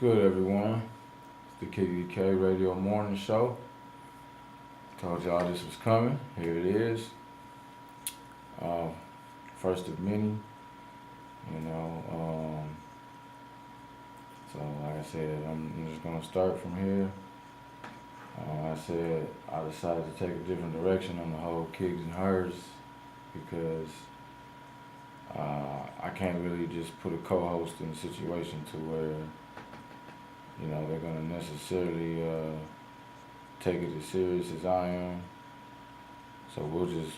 Good, everyone? It's the Kigity Radio Morning Show. Told y'all this was coming. Here it is. Uh, First of many, you know. So, like I said, I'm just going to start from here. I said I decided to take a different direction on the whole Kigs and Hers because I can't really just put a co-host in a situation to where they're going to necessarily take it as serious as I am. So we'll just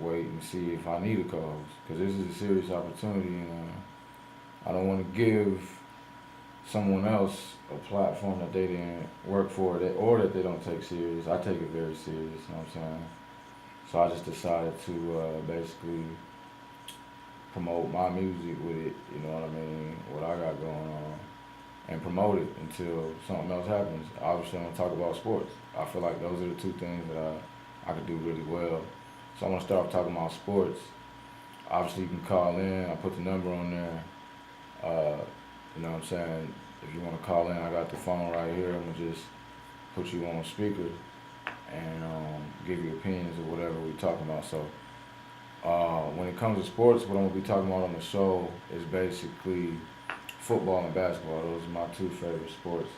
wait and see if I need a co-host, because this is a serious opportunity, and I don't want to give someone else a platform that they didn't work for, or that they don't take serious. I take it very serious, you know what I'm saying? So I just decided to basically promote my music with it, you know what I mean, what I got going on, and promote it until something else happens. Obviously, I'm going to talk about sports. I feel like those are the two things that I could do really well. So I'm going to start off talking about sports. Obviously, you can call in. I put the number on there. You know what I'm saying? If you want to call in, I got the phone right here. I'm going to just put you on speaker and give you opinions of whatever we're talking about. So when it comes to sports, what I'm going to be talking about on the show is basically football and basketball. Those are my two favorite sports.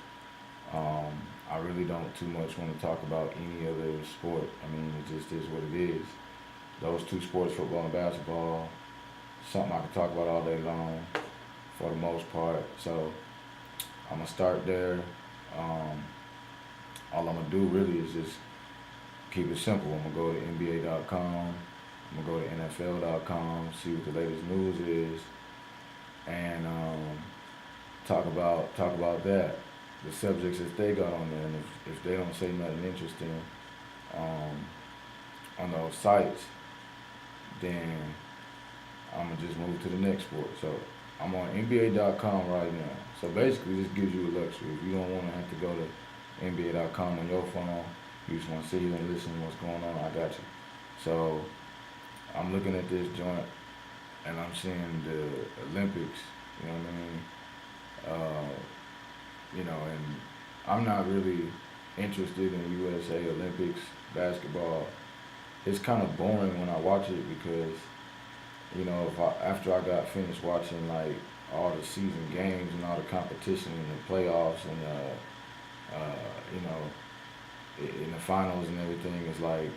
I really don't too much want to talk about any other sport. I mean, it just is what it is. Those two sports, football and basketball, something I can talk about all day long for the most part. So I'm going to start there. All I'm going to do really is just keep it simple. I'm going to go to NBA.com. I'm going to go to NFL.com, see what the latest news is, and talk about that, the subjects that they got on there. And if they don't say nothing interesting on those sites, then I'm going to just move to the next sport. So I'm on NBA.com right now. So basically this gives you a luxury. If you don't want to have to go to NBA.com on your phone, you just want to sit here and listen to what's going on, I got you. So I'm looking at this joint and I'm seeing the Olympics, you know what I mean? And I'm not really interested in USA Olympics basketball. It's kind of boring when I watch it because, after I got finished watching like all the season games and all the competition and the playoffs and in the finals and everything, it's like,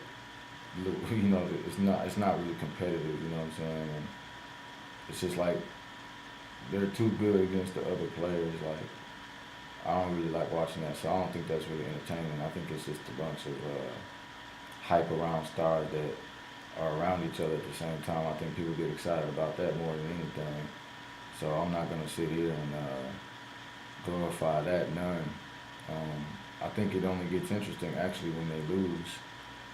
it's not really competitive, you know what I'm saying? And it's just like they're too good against the other players. Like, I don't really like watching that, so I don't think that's really entertaining. I think it's just a bunch of hype around stars that are around each other at the same time. I think people get excited about that more than anything. So I'm not gonna sit here and glorify that, none. I think it only gets interesting actually when they lose.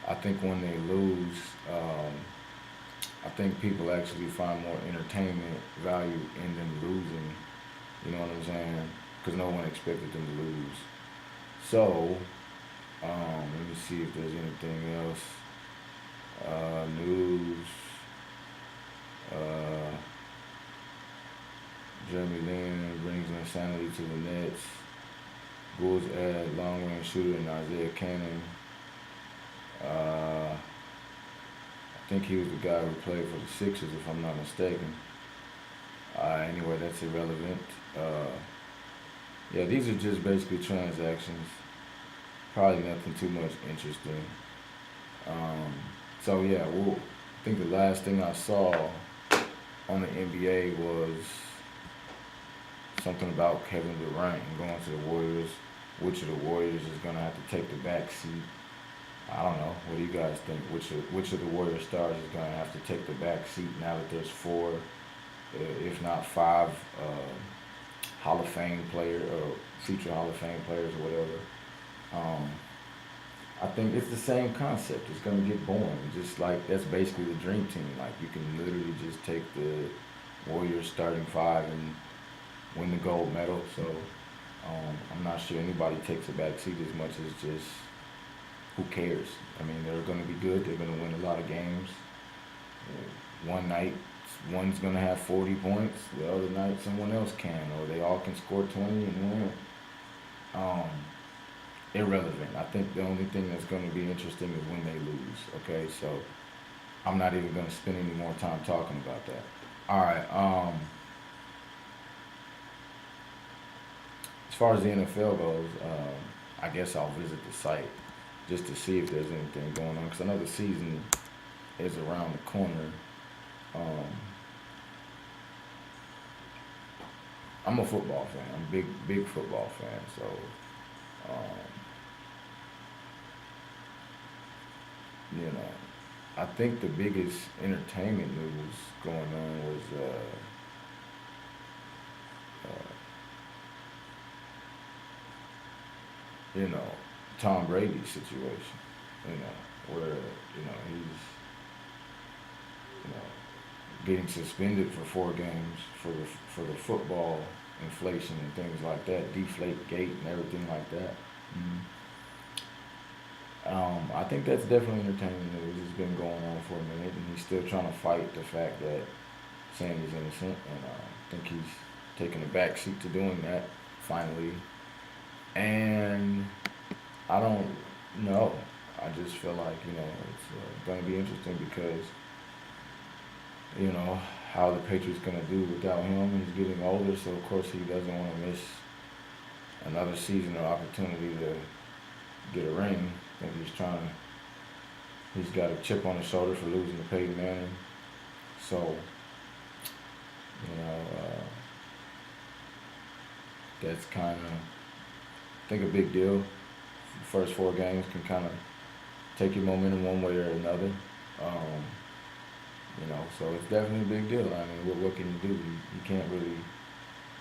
I think when they lose, I think people actually find more entertainment value in them losing. You know what I'm saying? Because no one expected them to lose. So, let me see if there's anything else. News. Jeremy Lin brings insanity to the Nets. Bulls add long-range shooter in Isaiah Cannon. I think he was the guy who played for the Sixers, if I'm not mistaken. Anyway, that's irrelevant. Yeah, these are just basically transactions. Probably nothing too much interesting. I think the last thing I saw on the NBA was something about Kevin Durant and going to the Warriors. Which of the Warriors is going to have to take the back seat? I don't know. What do you guys think? Which of the Warrior stars is going to have to take the back seat now that there's four, if not five, Hall of Fame players or future Hall of Fame players or whatever? I think it's the same concept. It's going to get boring. Just like that's basically the dream team. Like you can literally just take the Warriors starting five and win the gold medal. So I'm not sure anybody takes a back seat as much as just who cares. I mean, they're going to be good. They're going to win a lot of games. One night, one's going to have 40 points. The other night, someone else can. Or they all can score 20 and win. um, irrelevant. I think the only thing that's going to be interesting is when they lose. Okay, so I'm not even going to spend any more time talking about that. All right. As far as the NFL goes, I guess I'll visit the site just to see if there's anything going on because I know the season is around the corner. Um, I'm a football fan. I'm a big football fan. So, um, I think the biggest entertainment news going on was, uh, you know, Tom Brady's situation. Where he's getting suspended for 4 games for the football inflation and things like that, deflate gate and everything like that. Mhm. I think that's definitely entertaining news. It's been going on for a minute, and he's still trying to fight the fact that Sandy's innocent, and I think he's taking a back seat to doing that finally. And I don't know. I just feel like it's going to be interesting because how the Patriots going to do without him. He's getting older, so of course he doesn't want to miss another season or opportunity to get a ring. I think he's got a chip on his shoulder for losing to Peyton Manning. So, you know, uh, that's kind of, I think, a big deal. First 4 games can kind of take your momentum one way or another. Um, so it's definitely a big deal. I mean, what can you do? You can't really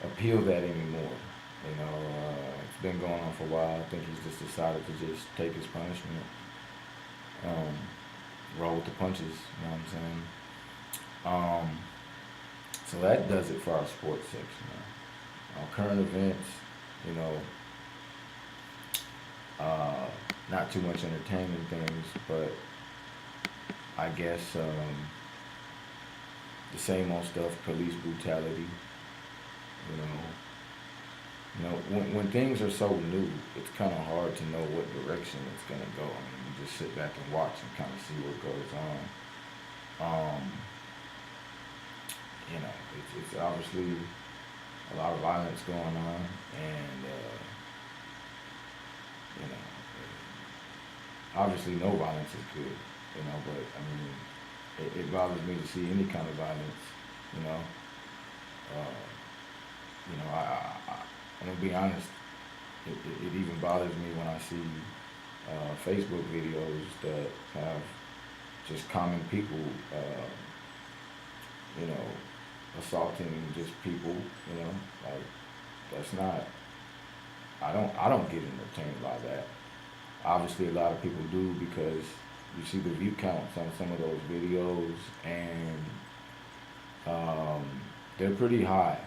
appeal that anymore. It's been going on for a while. I think he's just decided to just take his punishment, um, roll with the punches. You know what I'm saying? So that does it for our sports section. Current events, you know, not too much entertaining things, but I guess the same old stuff, police brutality. You know, when things are so new, it's kind of hard to know what direction it's gonna go. I mean, you just sit back and watch and kind of see what goes on. Um, it's obviously a lot of violence going on, and you know, obviously no violence is good. But I mean, it bothers me to see any kind of violence. You know, uh, I'm gonna be honest. It even bothers me when I see Facebook videos that have just common people, you know, assaulting just people. Like that's not. I don't get entertained by that. Obviously, a lot of people do because you see the view counts on some of those videos, and um, they're pretty high.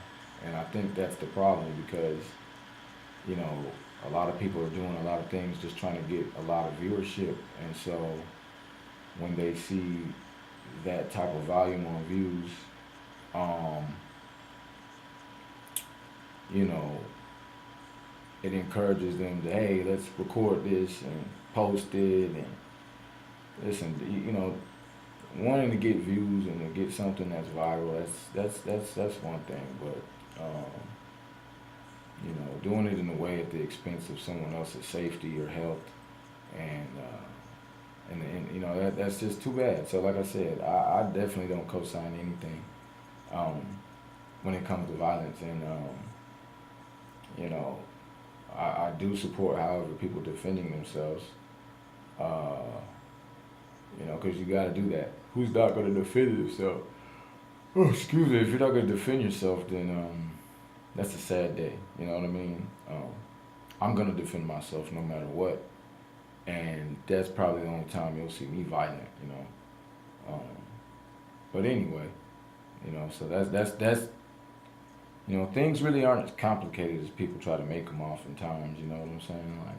And I think that's the problem because you know a lot of people are doing a lot of things just trying to get a lot of viewership, and so when they see that type of volume on views, um, you know, it encourages them to, hey, let's record this and post it and listen. Wanting to get views and to get something that's viral, that's one thing, but doing it in a way at the expense of someone else's safety or health, and that's just too bad. So like I said, I definitely don't co-sign anything um, when it comes to violence, and you know I do support, however, people defending themselves. Uh, because you got to do that. Who's not going to defend yourself? Oh, excuse me. If you're not going to defend yourself, then that's a sad day. You know what I mean? I'm going to defend myself no matter what, and that's probably the only time you'll see me violent. But anyway, so that's things really aren't as complicated as people try to make them oftentimes. You know what I'm saying? Like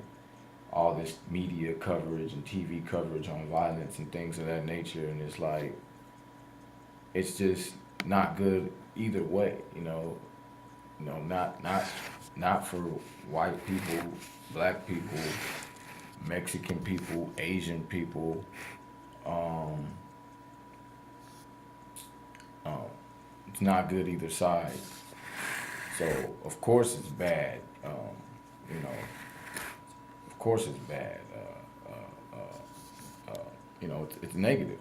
all this media coverage and TV coverage on violence and things of that nature, and it's like it's just not good either way. Not not for white people, black people, Mexican people, Asian people. Um, um, it's not good either side. So of course it's bad. You know, of course it's bad. You know, it's negative.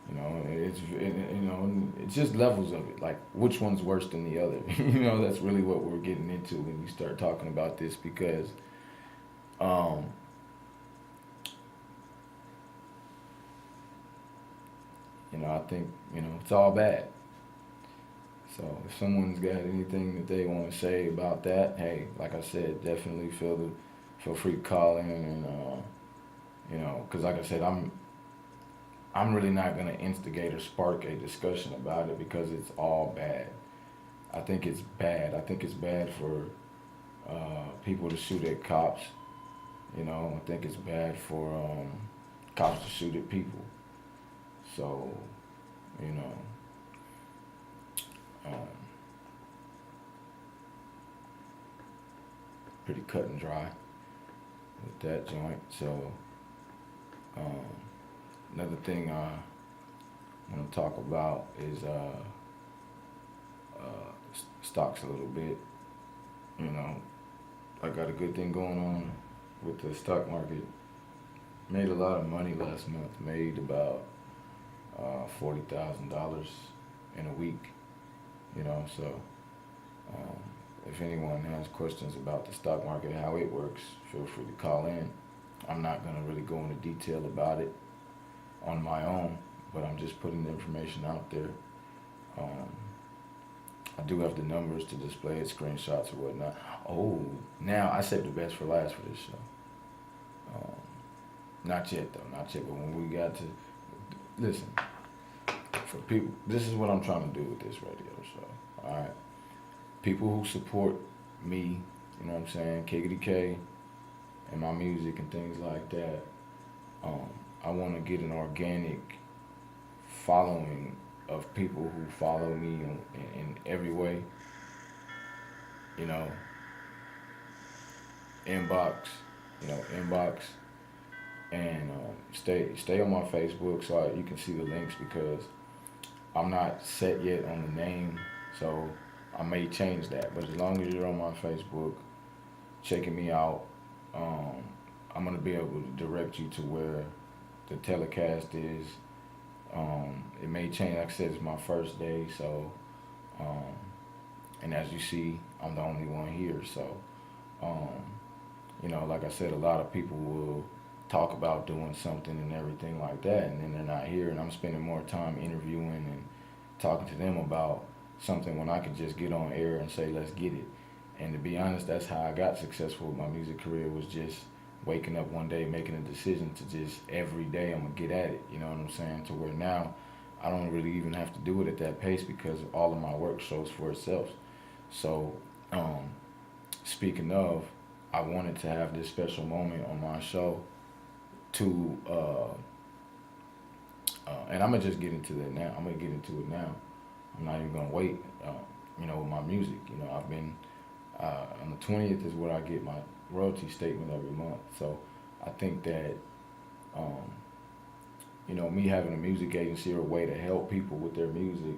You know, it's just levels of it. Like which one's worse than the other? You know, that's really what we're getting into when we start talking about this because, um, you know, I think it's all bad. So if someone's got anything that they want to say about that, hey, like I said, definitely feel free to call in and because like I said, I'm really not gonna instigate or spark a discussion about it because it's all bad. I think it's bad. I think it's bad for people to shoot at cops. I think it's bad for cops to shoot at people. So, you know, um, pretty cut and dry with that joint. So, um, another thing I want to talk about is stocks a little bit. You know, I got a good thing going on with the stock market. Made a lot of money last month. Made about $40,000 in a week. So um, if anyone has questions about the stock market, how it works, feel free to call in. I'm not gonna really go into detail about it on my own, but I'm just putting the information out there. Um, I do have the numbers to display it, screenshots or whatnot. Oh, now I saved the best for last for this show. Um, Not yet though, not yet. But when we got to listen, for people, this is what I'm trying to do with this radio show. All right, people who support me, you know what I'm saying, Kigity K, and my music and things like that. Um, I want to get an organic following of people who follow me in every way. You know, inbox, inbox, and stay on my Facebook so you can see the links because I'm not set yet on the name, so I may change that. But as long as you're on my Facebook, checking me out, um, I'm gonna be able to direct you to where the telecast is. It may change. Like I said, it's my first day, so um, and as you see, I'm the only one here. So um, like I said, a lot of people will talk about doing something and everything like that, and then they're not here, and I'm spending more time interviewing and talking to them about something when I could just get on air and say, let's get it. And to be honest, that's how I got successful with my music career was just waking up one day, making a decision to just every day I'm gonna get at it. You know what I'm saying? To where now I don't really even have to do it at that pace because all of my work shows for itself. So, um, speaking of, I wanted to have this special moment on my show to, and I'm gonna just get into that now. I'm gonna get into it now. I'm not even gonna wait. With my music. I've been on the 20th is where I get my royalty statement every month. So I think that, um, me having a music agency or a way to help people with their music,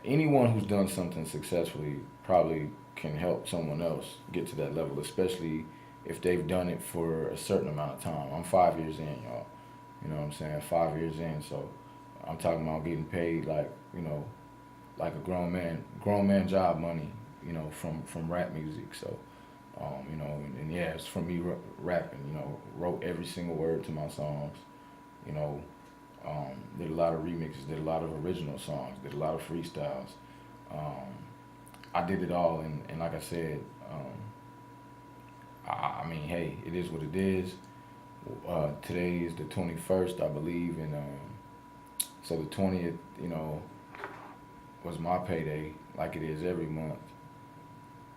anyone who's done something successfully probably can help someone else get to that level, especially if they've done it for a certain amount of time. I'm 5 years in, y'all. You know what I'm saying? 5 years in, so I'm talking about getting paid like a grown man job money, from rap music. So, and yeah, it's from me rapping. Wrote every single word to my songs. You know, did a lot of remixes, did a lot of original songs, did a lot of freestyles. Um, I did it all, and like I said, I mean, hey, it is what it is. Today is the 21st, I believe, and so the 20th, was my payday, like it is every month.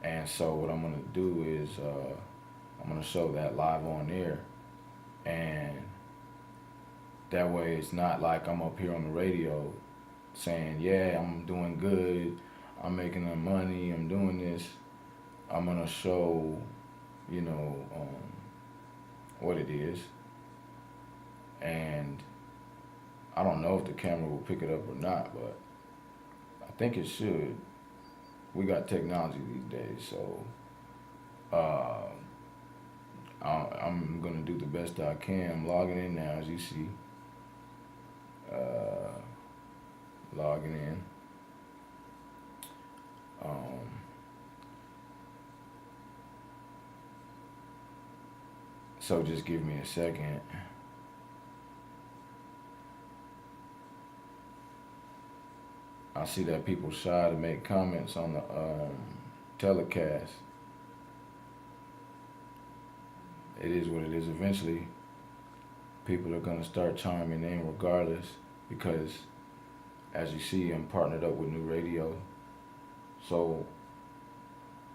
And so what I'm gonna do is I'm gonna show that live on air, and that way it's not like I'm up here on the radio saying, yeah, I'm doing good, I'm making the money, I'm doing this, I'm gonna show, you know, what it is. And I don't know if the camera will pick it up or not, but I think it should. We got technology these days, so uh, I'm gonna do the best I can. I'm logging in now, as you see. Uh, Logging in. Um, so just give me a second. I see that people shy to make comments on the telecast. It is what it is. Eventually, people are gonna start chiming in regardless, because as you see, I'm partnered up with New Radio. So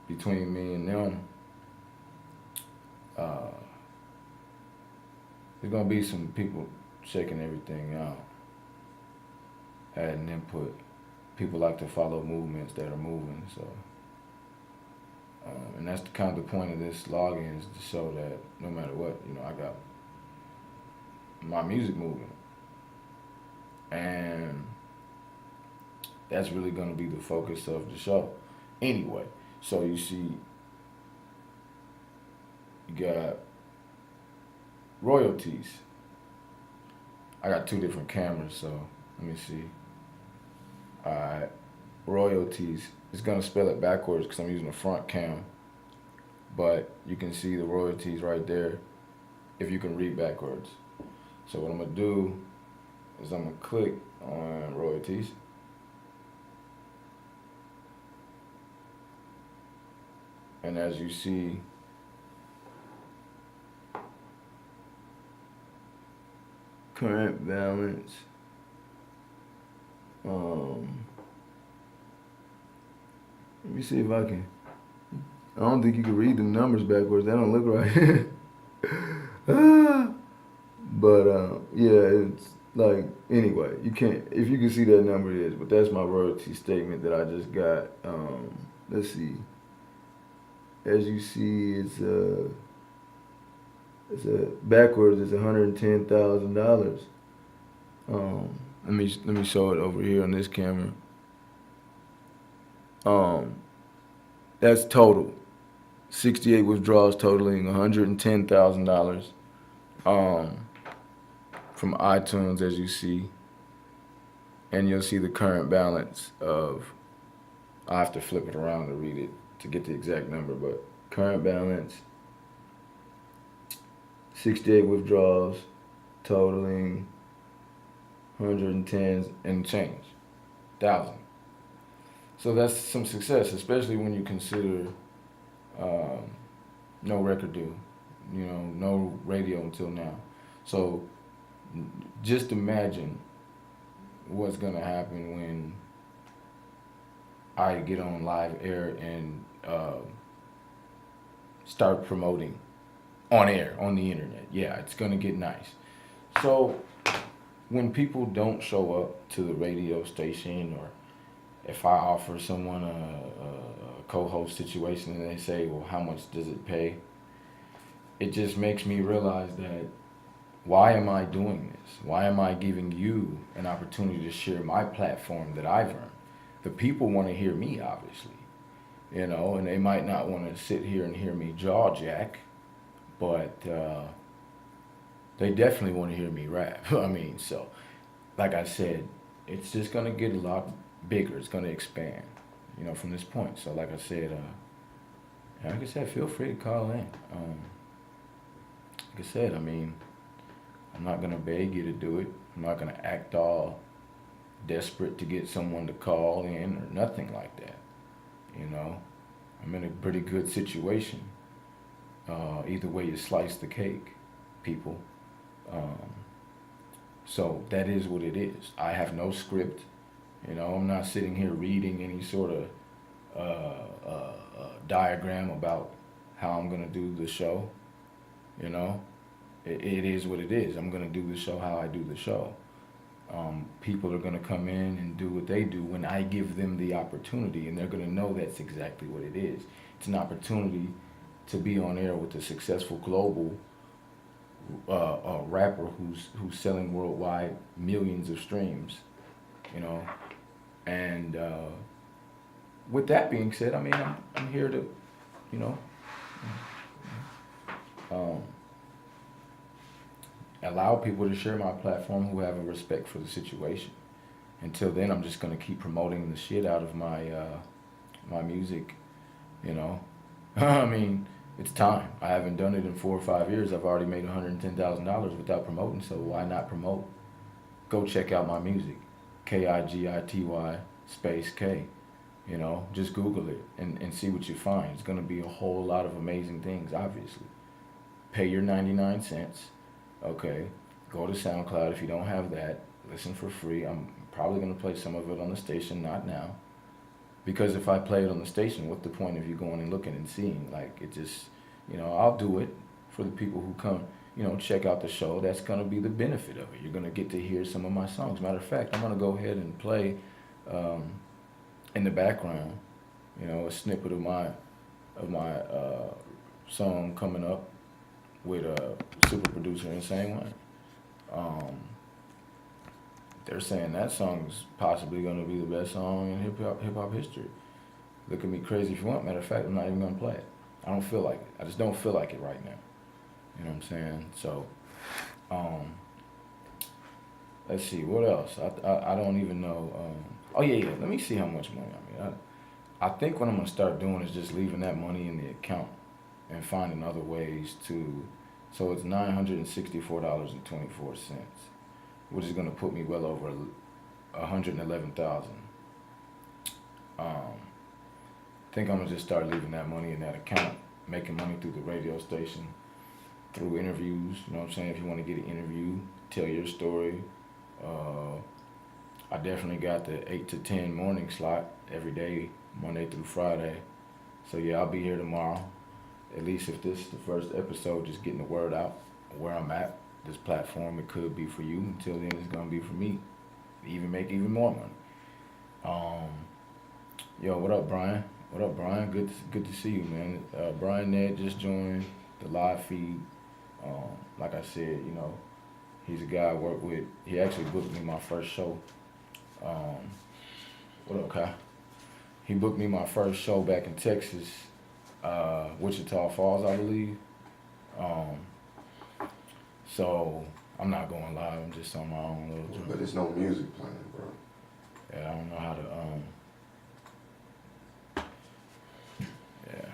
between me and them, uh, there's gonna be some people checking everything out, adding input. People like to follow movements that are moving, so and that's the kind of the point of this login, is to show that no matter what, I got my music moving, and that's really going to be the focus of the show anyway. So you see, you got royalties. I got two different cameras, so let me see. Alright, royalties. It's going to spell it backwards because I'm using the front cam, but you can see the royalties right there if you can read backwards. So what I'm going to do is I'm going to click on royalties. And as you see, current balance, let me see if I can. I don't think you can read the numbers backwards. That don't look right. But yeah, it's like, anyway, you can't, if you can see that number, it is. But that's my royalty statement that I just got. Let's see. As you see, it's backwards. It's $110,000. Let me show it over here on this camera. That's total. 68 withdrawals totaling $110,000. From iTunes, as you see, and you'll see the current balance of. I have to flip it around to read it to get the exact number, but current balance, 68 withdrawals totaling 110 and change thousand. So that's some success, especially when you consider no record deal, no radio until now. So just imagine what's gonna happen when I get on live air and start promoting on air, on the internet. Yeah, it's gonna get nice. So when people don't show up to the radio station, or if I offer someone a co-host situation and they say, well, how much does it pay? It just makes me realize that, why am I doing this? Why am I giving you an opportunity to share my platform that I've earned? The people want to hear me, obviously, and they might not want to sit here and hear me jaw jack, but they definitely want to hear me rap. So like I said, it's just going to get a lot bigger. It's going to expand, from this point. So like I said, feel free to call in. Like I said, I'm not going to beg you to do it. I'm not going to act all desperate to get someone to call in or nothing like that. I'm in a pretty good situation. Either way you slice the cake, people. So that is what it is. I have no script. I'm not sitting here reading any sort of diagram about how I'm going to do the show. It is what it is. I'm going to do the show how I do the show. People are gonna come in and do what they do when I give them the opportunity, and they're gonna know that's exactly what it is. It's an opportunity to be on air with a successful global rapper who's selling worldwide millions of streams, you know. And with that being said, I mean, I'm here to, you know, um, allow people to share my platform who have a respect for the situation. Until then, I'm just gonna keep promoting the shit out of my music, you know. I mean, it's time. I haven't done it in 4 or 5 years. I've already made $110,000 without promoting, so why not promote? Go check out my music, Kigity space K. You know, just Google it and see what you find. It's gonna be a whole lot of amazing things, obviously. Pay your 99 cents, okay? Go to SoundCloud if you don't have that. Listen for free. I'm probably gonna play some of it on the station, not now. Because if I play it on the station, what's the point of you going and looking and seeing? Like, it just, you know, I'll do it for the people who come, you know, check out the show. That's going to be the benefit of it. You're going to get to hear some of my songs. Matter of fact, I'm going to go ahead and play um, in the background, you know, a snippet of my song coming up with a super producer Insane Way. They're saying that song's possibly gonna be the best song in hip hop history. Look at me crazy if you want. Matter of fact, I'm not even gonna play it. I don't feel like it. I just don't feel like it right now. You know what I'm saying? So, let's see what else. I don't even know. Oh yeah. Let me see how much money I made. I think what I'm gonna start doing is just leaving that money in the account and finding other ways to. So it's $964.24, which is gonna put me well over 111,000. Think I'm gonna just start leaving that money in that account, making money through the radio station, through interviews. You know what I'm saying? If you want to get an interview, tell your story. I definitely got the 8 to 10 morning slot every day, Monday through Friday. So yeah, I'll be here tomorrow. At least if this is the first episode, just getting the word out where I'm at. This platform, it could be for you. Until then, it's gonna be for me. Even make even more money. Yo, what up, Brian? What up, Brian? Good to see you, man. Brian Ned just joined the live feed. Like I said, you know, he's a guy I work with. He actually booked me my first show. What up, Kai? He booked me my first show back in Texas, Wichita Falls, I believe. So I'm not going live. I'm just on my own little joint. But there's no music playing, bro. Yeah, I don't know how to. Yeah.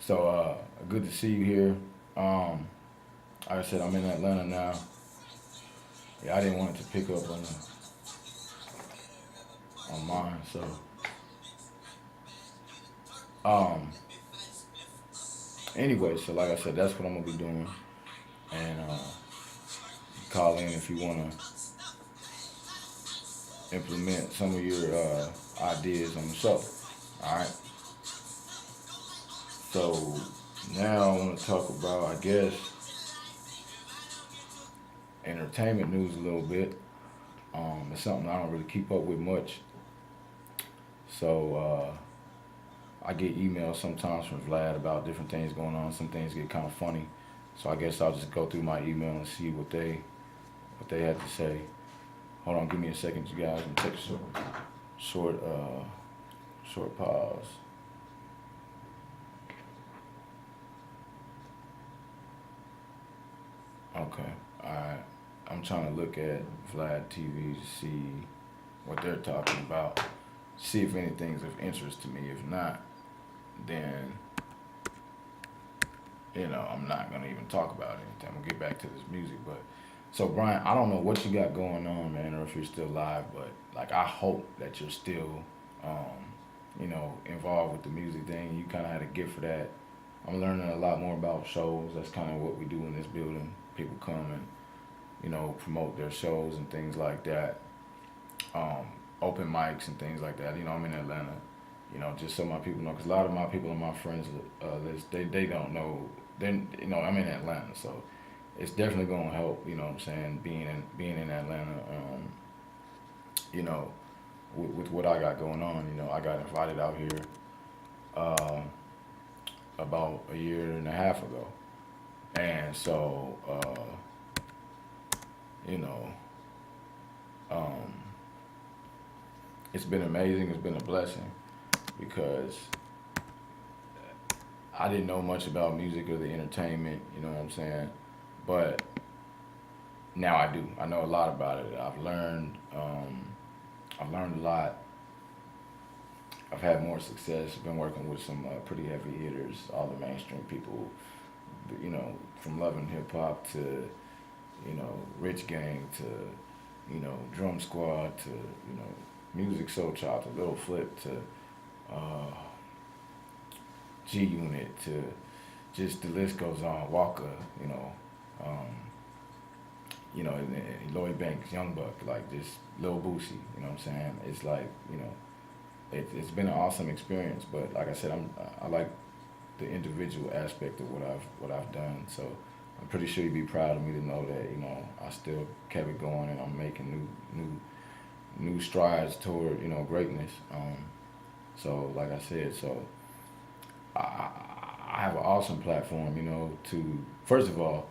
So good to see you here. Like I said, I'm in Atlanta now. Yeah, I didn't want it to pick up on mine. So anyway, so like I said, that's what I'm gonna be doing. And call in if you wanna implement some of your ideas on the show. All right. So now I want to talk about, I guess, entertainment news a little bit. It's something I don't really keep up with much. So I get emails sometimes from Vlad about different things going on. Some things get kind of funny. So I guess I'll just go through my email and see what they had to say. Hold on, give me a second, you guys. I'm gonna take a short pause. Okay, alright. I'm trying to look at Vlad TV to see what they're talking about. See if anything's of interest to me. If not, then, you know, I'm not gonna even talk about anything. I'm gonna get back to this music, but so Brian, I don't know what you got going on, man, or if you're still live, but like I hope that you're still, you know, involved with the music thing. You kind of had a gift for that. I'm learning a lot more about shows. That's kind of what we do in this building. People come and, you know, promote their shows and things like that. Open mics and things like that. You know, I'm in Atlanta. You know, just so my people know, because a lot of my people on my friends list, they don't know. Then, you know, I'm in Atlanta, so it's definitely gonna help. You know what I'm saying? Being in Atlanta. you know, with what I got going on, I got invited out here uh, about a year and a half ago, and so you know, um, it's been amazing. It's been a blessing because I didn't know much about music or the entertainment. You know what I'm saying? But now I do. I know a lot about it. I've learned. I've learned a lot. I've had more success. I've been working with some pretty heavy hitters, all the mainstream people, from loving hip hop to, Rich Gang to, Drum Squad to, Music Soul Child to Little Flip to G Unit to just the list goes on. Walker, um, and Lloyd Banks, Young Buck, like just Lil Boosie, you know what I'm saying? It's like, it's been an awesome experience, but like I said, I like the individual aspect of what I've done. So I'm pretty sure you'd be proud of me to know that I still kept it going and I'm making new strides toward greatness. So like I said, so I have an awesome platform, to first of all,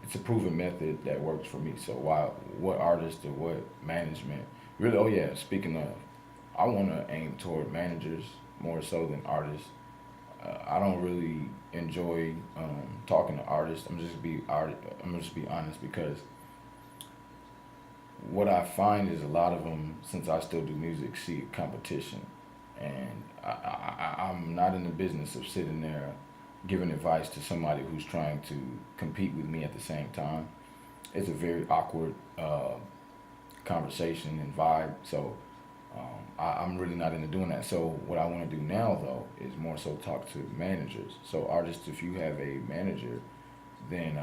it's a proven method that works for me. So what artist or what management really? Oh yeah, speaking of, I want to aim toward managers more so than artists. I don't really enjoy talking to artists. I'm gonna just be honest because what I find is a lot of them, since I still do music, see competition, and I'm not in the business of sitting there giving advice to somebody who's trying to compete with me at the same time. It's a very awkward conversation and vibe. So I'm really not into doing that. So what I want to do now though is more so talk to managers. So artists, if you have a manager, then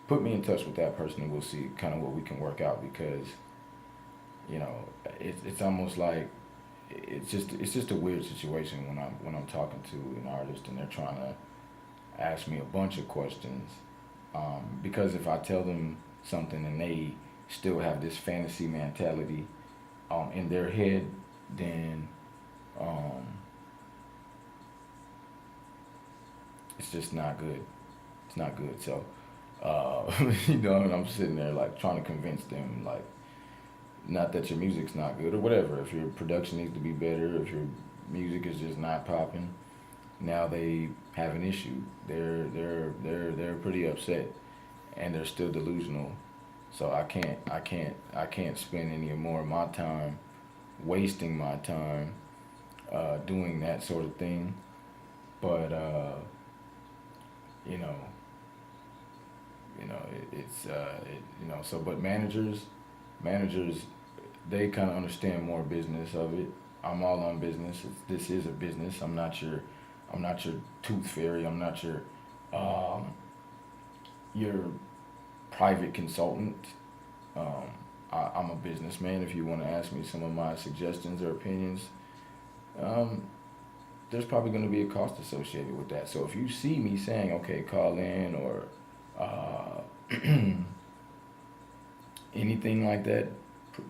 put me in touch with that person and we'll see kind of what we can work out because it's almost like it's just a weird situation when I'm talking to an artist and they're trying to ask me a bunch of questions because if I tell them something and they still have this fantasy mentality in their head, then it's just not good. It's not good. So and I'm sitting there like trying to convince them like not that your music's not good or whatever. If your production needs to be better, if your music is just not popping, now they have an issue. They're pretty upset, and they're still delusional. So I can't spend any more of my time wasting my time doing that sort of thing. But you know, So but managers, they kind of understand more business of it. I'm all on business. This is a business. I'm not your tooth fairy. I'm not your private consultant. I'm a businessman. If you want to ask me some of my suggestions or opinions, there's probably going to be a cost associated with that. So if you see me saying, okay, call in or uh, anything like that,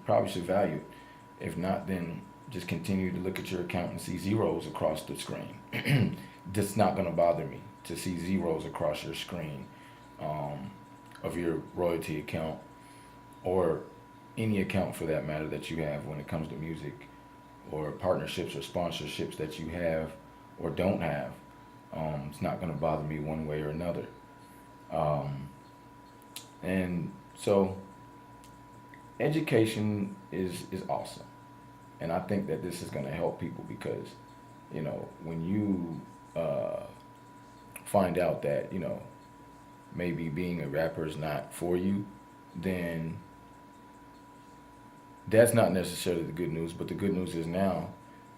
probably should value it. If not, then just continue to look at your account and see zeros across the screen. That's not going to bother me to see zeros across your screen of your royalty account or any account for that matter that you have when it comes to music or partnerships or sponsorships that you have or don't have. It's not going to bother me one way or another. And so education is awesome. And I think that this is going to help people because, when you find out that, maybe being a rapper is not for you, then that's not necessarily the good news. But the good news is now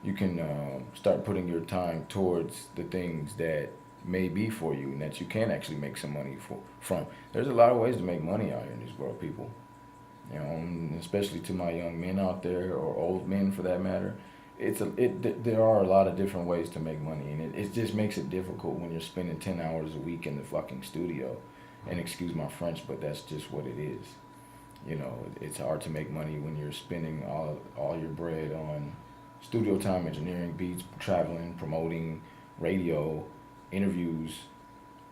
you can start putting your time towards the things that may be for you and that you can actually make some money from. There's a lot of ways to make money out here in this world, people. And especially to my young men out there or old men for that matter. There are a lot of different ways to make money, and it just makes it difficult when you're spending 10 hours a week in the fucking studio. And excuse my French, but that's just what it is. It's hard to make money when you're spending all your bread on studio time, engineering, beats, traveling, promoting, radio, interviews,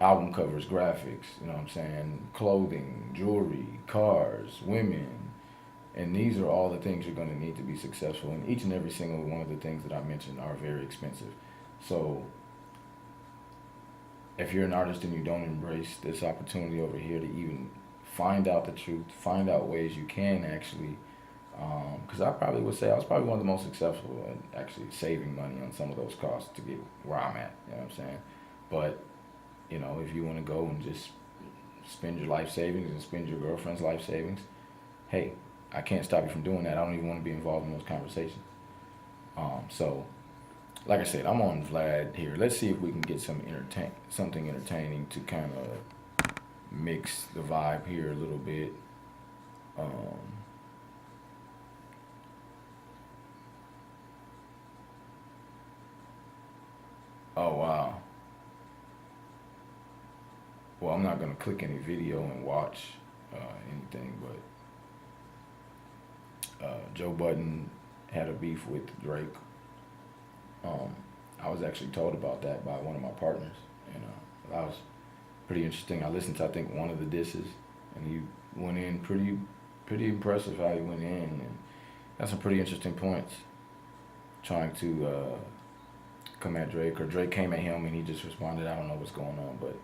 album covers, graphics, you know what I'm saying, clothing, jewelry, cars, women. And these are all the things you're going to need to be successful. And each and every single one of the things that I mentioned are very expensive. So if you're an artist and you don't embrace this opportunity over here to even find out the truth, find out ways you can actually, because I probably would say I was probably one of the most successful in actually saving money on some of those costs to get where I'm at. You know what I'm saying? But if you want to go and just spend your life savings and spend your girlfriend's life savings, hey, I can't stop you from doing that. I don't even want to be involved in those conversations. So, like I said, I'm on Vlad here. Let's see if we can get something entertaining to kind of mix the vibe here a little bit. Oh wow. Well, I'm not gonna click any video and watch anything, but Joe Budden had a beef with Drake. Um, I was actually told about that by one of my partners, and that was pretty interesting. I listened to, I think, one of the disses, and he went in pretty impressive how he went in, and got some pretty interesting points. Trying to come at Drake, or Drake came at him and he just responded. I don't know what's going on, but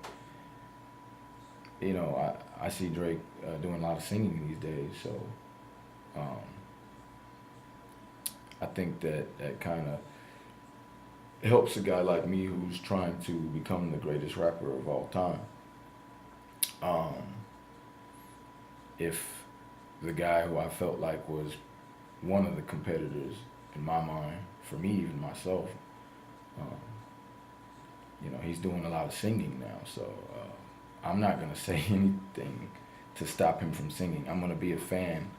I see Drake doing a lot of singing these days, so um, I think that kind of helps a guy like me who's trying to become the greatest rapper of all time. Um, if the guy who I felt like was one of the competitors in my mind, for me, even myself, um, he's doing a lot of singing now, so I'm not gonna say anything to stop him from singing. I'm gonna be a fan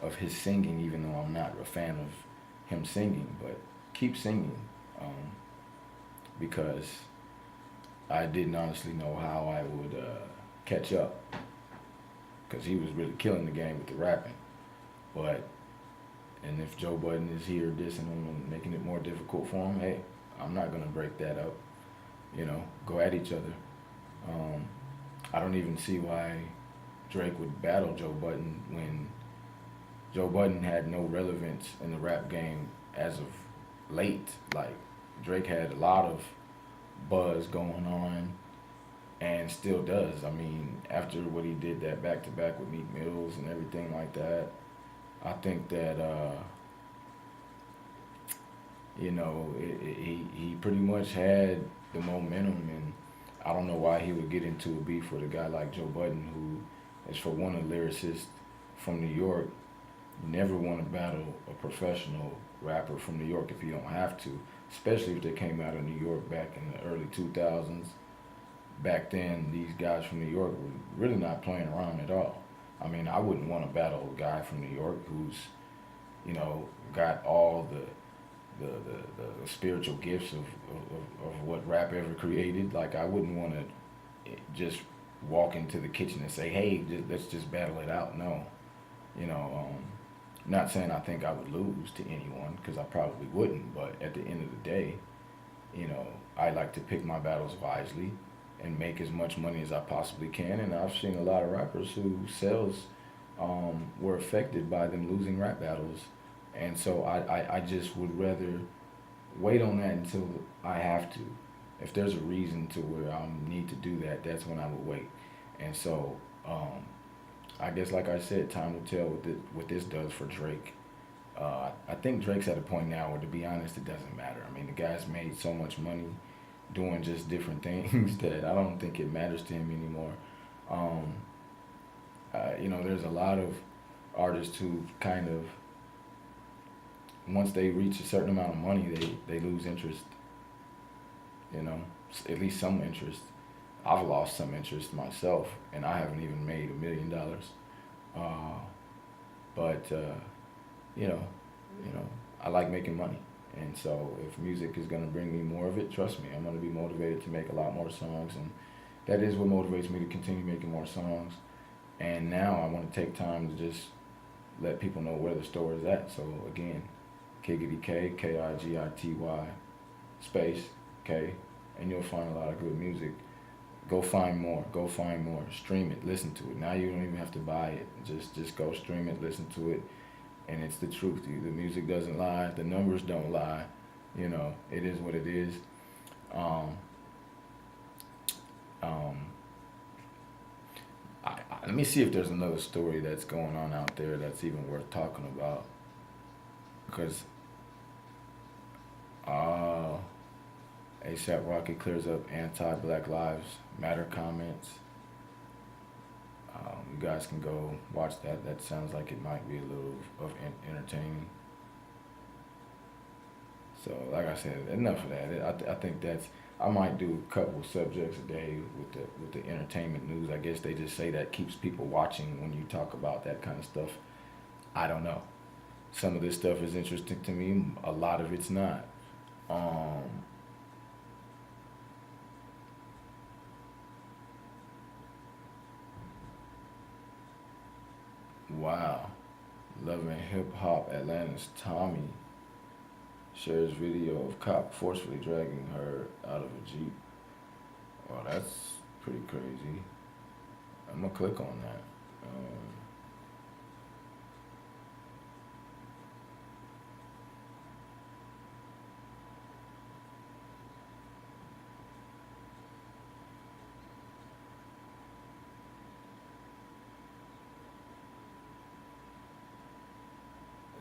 of his singing, even though I'm not a fan of him singing. But keep singing, because I didn't honestly know how I would catch up, because he was really killing the game with the rapping. And if Joe Budden is here dissing him and making it more difficult for him, hey, I'm not gonna break that up. Go at each other. I don't even see why Drake would battle Joe Budden when Joe Budden had no relevance in the rap game as of late. Like, Drake had a lot of buzz going on and still does. I mean, after what he did that back to back with Meek Mills and everything like that, I think that he pretty much had the momentum, and I don't know why he would get into a beef with a guy like Joe Budden, who is, for one, a lyricist from New York. You never want to battle a professional rapper from New York if you don't have to, especially if they came out of New York back in the early 2000s. Back then, these guys from New York were really not playing around at all. I mean, I wouldn't want to battle a guy from New York who's, got all the spiritual gifts of what rap ever created. Like, I wouldn't want to just walk into the kitchen and say, hey, let's just battle it out. No. Not saying I think I would lose to anyone, because I probably wouldn't, but at the end of the day, I like to pick my battles wisely and make as much money as I possibly can. And I've seen a lot of rappers whose sales were affected by them losing rap battles. And so I just would rather wait on that until I have to. If there's a reason to where I need to do that, that's when I would wait. And so I guess, like I said, time will tell what this does for Drake. I think Drake's at a point now where, to be honest, it doesn't matter. I mean, the guy's made so much money doing just different things that I don't think it matters to him anymore. There's a lot of artists who kind of, once they reach a certain amount of money, they lose interest. At least some interest. I've lost some interest myself, and I haven't even made $1 million. But I like making money, and so if music is gonna bring me more of it, trust me, I'm gonna be motivated to make a lot more songs, and that is what motivates me to continue making more songs. And now I want to take time to just let people know where the store is at. So again, Kigity, Kigity space K, and you'll find a lot of good music. Go find more. Go find more. Stream it. Listen to it. Now you don't even have to buy it. Just go stream it. Listen to it, and it's the truth. The music doesn't lie. The numbers don't lie. You know, it is what it is. Um, um, Let me see if there's another story that's going on out there that's even worth talking about. Because uh, ASAP Rocky clears up anti-Black Lives Matter comments. You guys can go watch that. That sounds like it might be a little of entertaining. So, like I said, enough of that. I think that's. I might do a couple subjects a day with the entertainment news. I guess they just say that keeps people watching when you talk about that kind of stuff. I don't know. Some of this stuff is interesting to me. A lot of it's not. Um, wow. Love and Hip Hop Atlanta's Tommy shares video of cop forcefully dragging her out of a Jeep. Well, that's pretty crazy. I'm gonna click on that.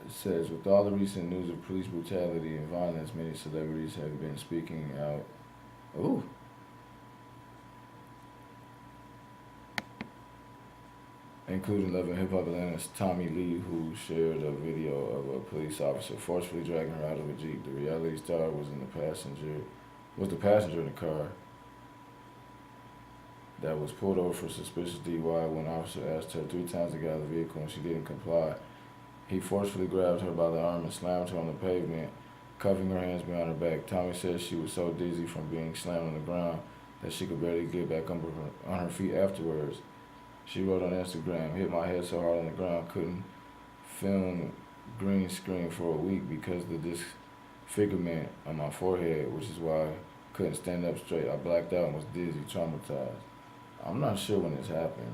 It says, with all the recent news of police brutality and violence, many celebrities have been speaking out. Ooh. Including Love and Hip Hop Atlanta's Tommy Lee, who shared a video of a police officer forcefully dragging her out of a Jeep. The reality star was the passenger in the car that was pulled over for suspicious DUI when an officer asked her 3 times to get out of the vehicle and she didn't comply. He forcefully grabbed her by the arm and slammed her on the pavement, cuffing her hands behind her back. Tommy says she was so dizzy from being slammed on the ground that she could barely get back on her feet afterwards. She wrote on Instagram, hit my head so hard on the ground, couldn't film green screen for a week because of the disfigurement on my forehead, which is why I couldn't stand up straight. I blacked out and was dizzy, traumatized. I'm not sure when this happened.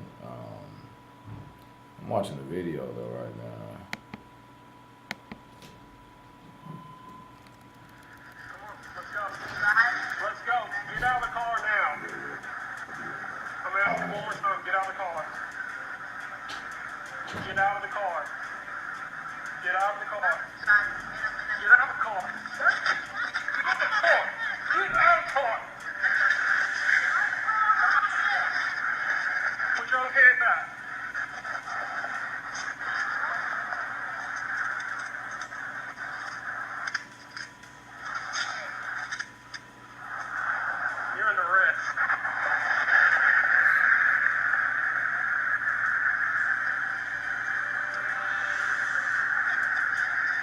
I'm watching the video though right now. Let's go. Get out of the car now. I'm asking one more time. Get out of the car. Get out of the car. Get out of the car. Get out of the car. Get out of the car. Get out of the car. Put your other hand back. You're under arrest.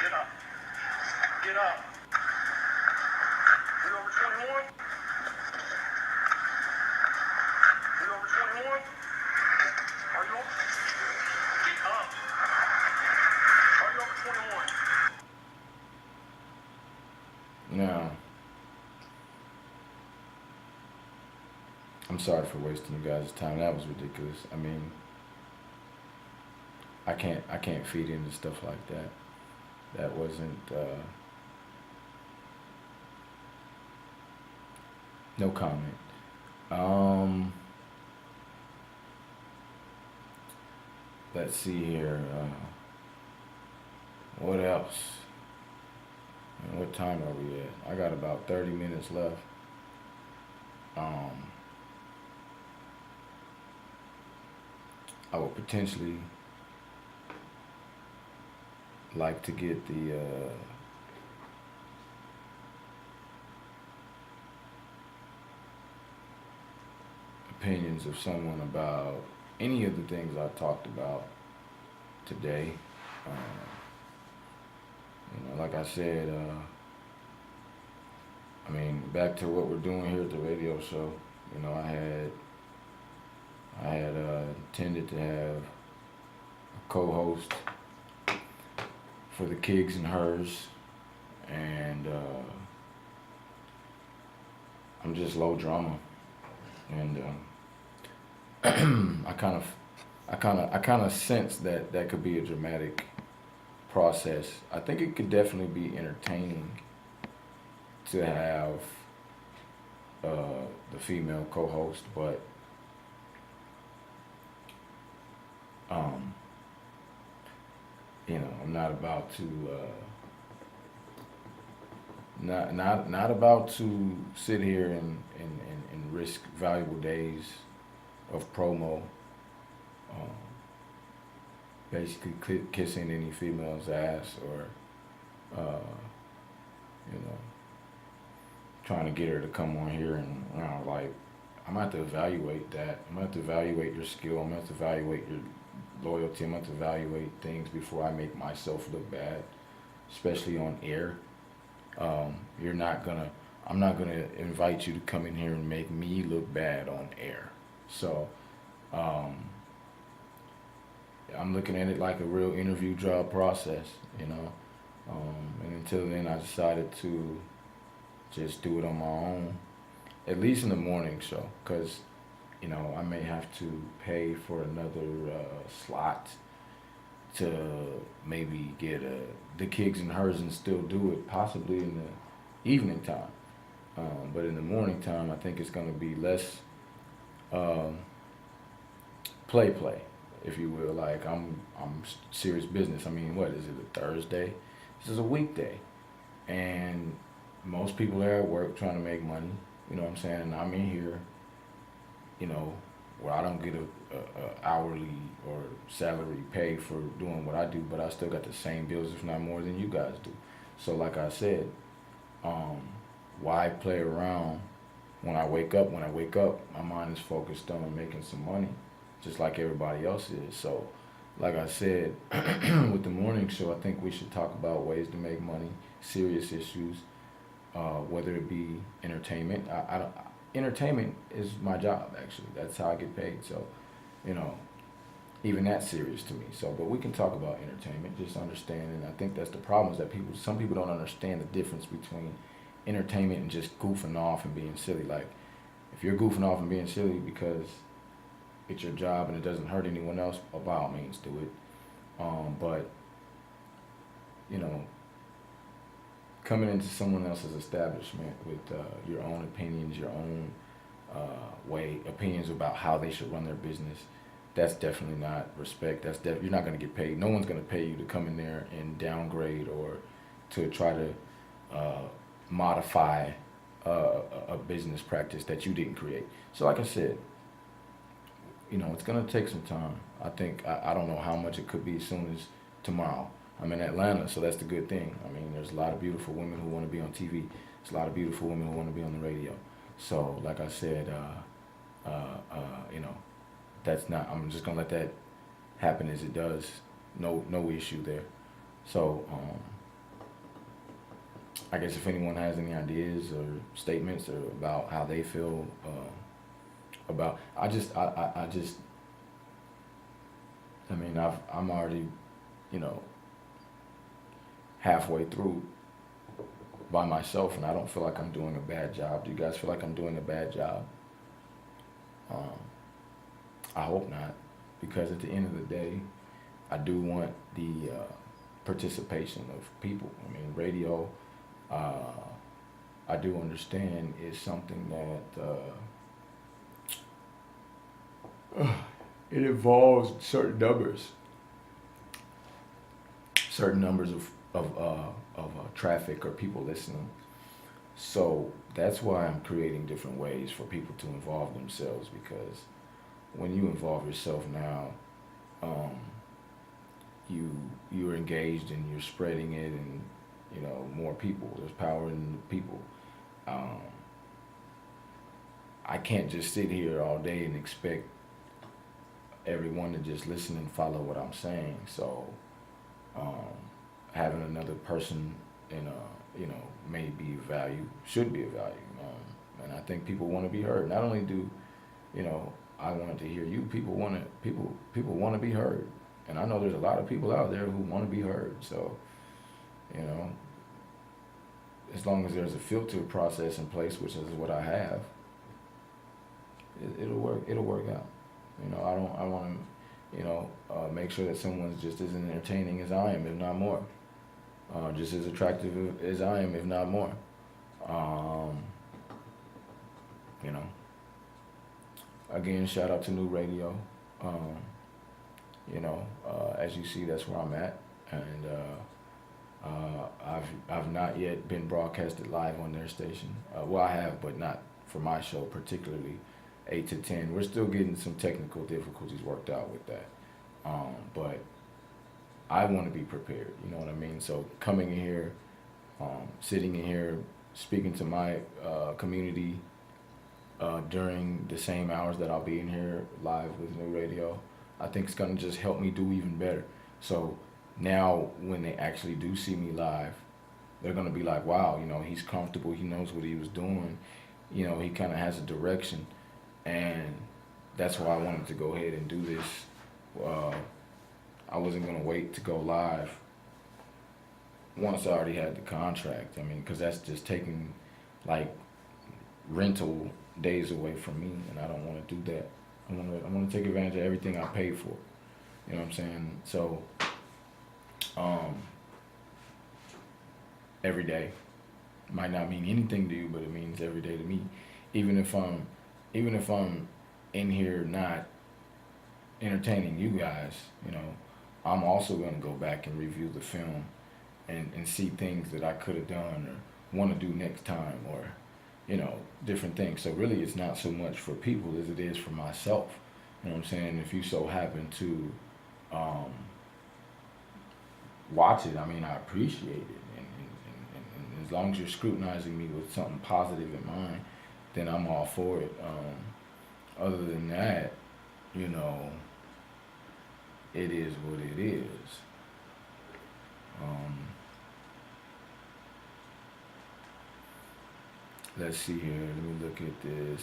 Get up. Get up. You over 21? You over 21? Are you over? Get up. Are you over 21? Now, I'm sorry for wasting you guys' time. That was ridiculous. I mean, I can't feed into stuff like that. That wasn't no comment. Let's see here. What else? And what time are we at? I got about 30 minutes left. I would potentially like to get the opinions of someone about any of the things I talked about today. Like I said, I mean, back to what we're doing here at the radio show. I had intended to have a co-host for the Kigs and hers, and I'm just low drama, and I kind of sense that that could be a dramatic process. I think it could definitely be entertaining to have the female co-host, but um, I'm not about to not about to sit here and risk valuable days of promo, um, basically kissing any female's ass or uh, you know trying to get her to come on here and like I'm gonna have to evaluate that. I'm gonna have to evaluate your skill. I'm gonna have to evaluate your loyalty. I'm gonna have to evaluate things before I make myself look bad, especially on air. You're not gonna. I'm not gonna invite you to come in here and make me look bad on air. So, um, I'm looking at it like a real interview job process, And until then, I decided to just do it on my own, at least in the morning show, because I may have to pay for another slot to maybe get the Kigs and hers and still do it possibly in the evening time. But in the morning time, I think it's going to be less um, play, if you will. Like I'm serious business. I mean, what is it? A Thursday? This is a weekday, and most people are at work trying to make money. You know what I'm saying? And I'm in here, where I don't get a hourly or salary pay for doing what I do, but I still got the same bills, if not more than you guys do. So like I said, why play around when I wake up? When I wake up, my mind is focused on making some money, just like everybody else is. So, like I said, with the morning show, I think we should talk about ways to make money, serious issues, whether it be entertainment. I don't. Entertainment is my job, actually. That's how I get paid. So, even that's serious to me. So, but we can talk about entertainment, just understanding. I think that's the problem is that some people don't understand the difference between entertainment and just goofing off and being silly. Like, if you're goofing off and being silly because it's your job and it doesn't hurt anyone else, by all means do it. But coming into someone else's establishment with your own opinions, your own opinions about how they should run their business, that's definitely not respect. You're not going to get paid. No one's going to pay you to come in there and downgrade or to try to modify a business practice that you didn't create. So like I said, it's going to take some time. I think, I don't know how much it could be as soon as tomorrow. I'm in Atlanta, so that's the good thing. I mean, there's a lot of beautiful women who want to be on TV. There's a lot of beautiful women who want to be on the radio. So, like I said, that's not. I'm just gonna let that happen as it does. No issue there. So, I guess if anyone has any ideas or statements or about how they feel about, I mean, I'm already, halfway through by myself, and I don't feel like I'm doing a bad job. Do you guys feel like I'm doing a bad job? I hope not, because at the end of the day, I do want the participation of people. I mean, radio, I do understand is something that it involves certain numbers of traffic or people listening. So that's why I'm creating different ways for people to involve themselves, because when you involve yourself now, you're engaged and you're spreading it, and more people. There's power in the people. I can't just sit here all day and expect everyone to just listen and follow what I'm saying. So having another person may be of value, should be of value. And I think people want to be heard. Not only do, I want to hear you, people want to be heard. And I know there's a lot of people out there who want to be heard. So, You know, as long as there's a filter process in place, which is what I have, it'll work. It'll work out. You know, I want to, make sure that someone's just as entertaining as I am, if not more. Just as attractive as I am, if not more. Um, you know. Again, shout out to New Radio. Um, as you see, that's where I'm at, and I've not yet been broadcasted live on their station. Well, I have, but not for my show particularly. 8 to 10. We're still getting some technical difficulties worked out with that, but I want to be prepared. You know what I mean? So coming in here, sitting in here, speaking to my community during the same hours that I'll be in here live with New Radio, I think it's gonna just help me do even better. So now when they actually do see me live, they're gonna be like, wow, he's comfortable, he knows what he was doing, he kind of has a direction, and that's why I wanted to go ahead and do this. I wasn't gonna wait to go live once I already had the contract. I mean, because that's just taking like rental days away from me, and I don't want to do that. I want to take advantage of everything I paid for. You know what I'm saying? So, every day might not mean anything to you, but it means every day to me. Even if I'm in here not entertaining you guys, I'm also gonna go back and review the film and see things that I could have done or want to do next time, or different things. So really it's not so much for people as it is for myself. You know what I'm saying? If you so happen to watch it, I mean, I appreciate it. And as long as you're scrutinizing me with something positive in mind, then I'm all for it. Other than that, it is what it is. Let's see here. Let me look at this.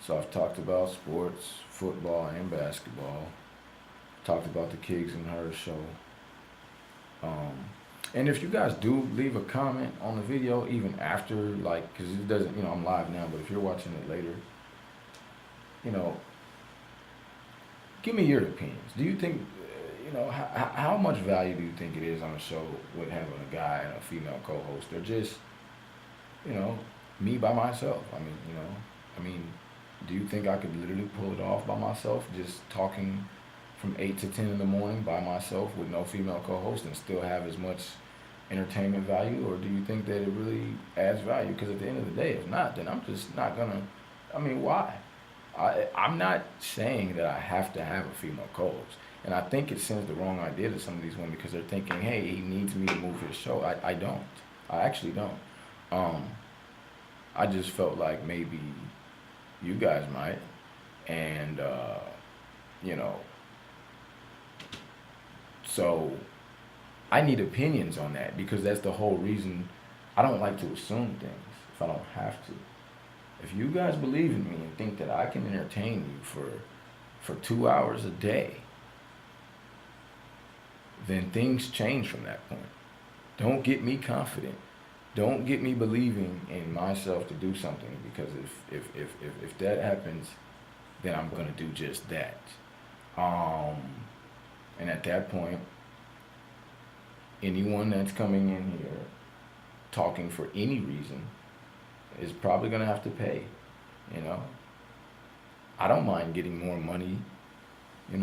So I've talked about sports, football, and basketball. Talked about the Kigs and Her show. And if you guys do leave a comment on the video, even after, because it doesn't, I'm live now, but if you're watching it later, give me your opinions. Do you think, how much value do you think it is on a show with having a guy and a female co-host, or just, me by myself? I mean, do you think I could literally pull it off by myself, just talking from 8 to 10 in the morning by myself with no female co-host and still have as much entertainment value? Or do you think that it really adds value? Because at the end of the day, if not, then I'm just not gonna, why? I'm not saying that I have to have a female co-host. And I think it sends the wrong idea to some of these women, because they're thinking, hey, he needs me to move his show. I don't. I actually don't. I just felt like maybe you guys might. And, so I need opinions on that, because that's the whole reason I don't like to assume things if I don't have to. If you guys believe in me and think that I can entertain you for 2 hours a day, then things change from that point. Don't get me confident. Don't get me believing in myself to do something, because if that happens, then I'm gonna do just that. And at that point, anyone that's coming in here talking for any reason is probably gonna have to pay. I don't mind getting more money, and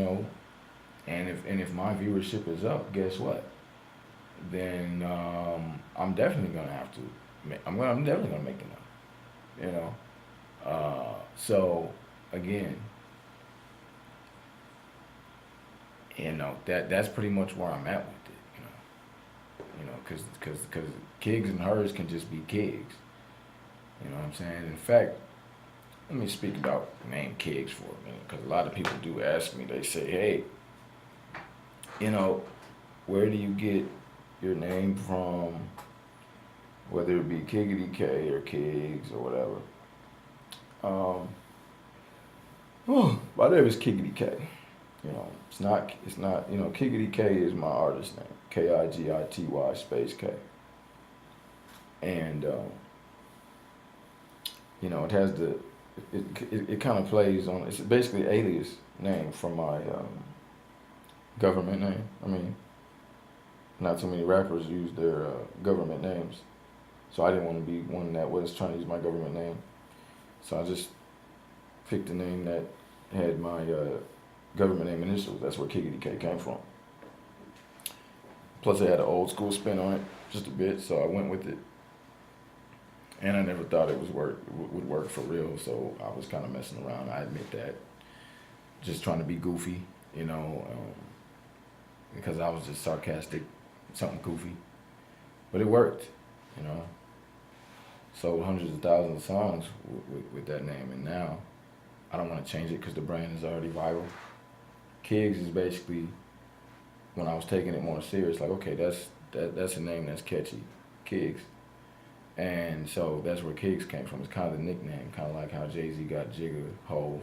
if my viewership is up, guess what? Then I'm definitely gonna have to. I'm definitely gonna make enough. So again, that's pretty much where I'm at with it. Because Kigs and Hers can just be Kigs. You know what I'm saying? In fact, let me speak about the name Kigs for a minute, because a lot of people do ask me. They say, hey, where do you get your name from? Whether it be Kigity K or Kigs or whatever. My name is Kigity K. it's not, Kigity K is my artist name. Kigity space K. And, it has it kind of plays on, it's basically alias name from my government name. I mean, not too many rappers use their government names. So I didn't want to be one that was trying to use my government name. So I just picked a name that had my government name initials. That's where Kigity K came from. Plus, it had an old school spin on it, just a bit, so I went with it. And I never thought it would work for real, so I was kind of messing around. I admit that, just trying to be goofy, because I was just sarcastic, something goofy. But it worked, you know. Sold hundreds of thousands of songs with that name, and now I don't want to change it because the brand is already viral. Kigs is basically, when I was taking it more serious, like, okay, that's a name that's catchy, Kigs. And so that's where Kigs came from. It's kind of the nickname, kind of like how Jay-Z got Jigga, Hove,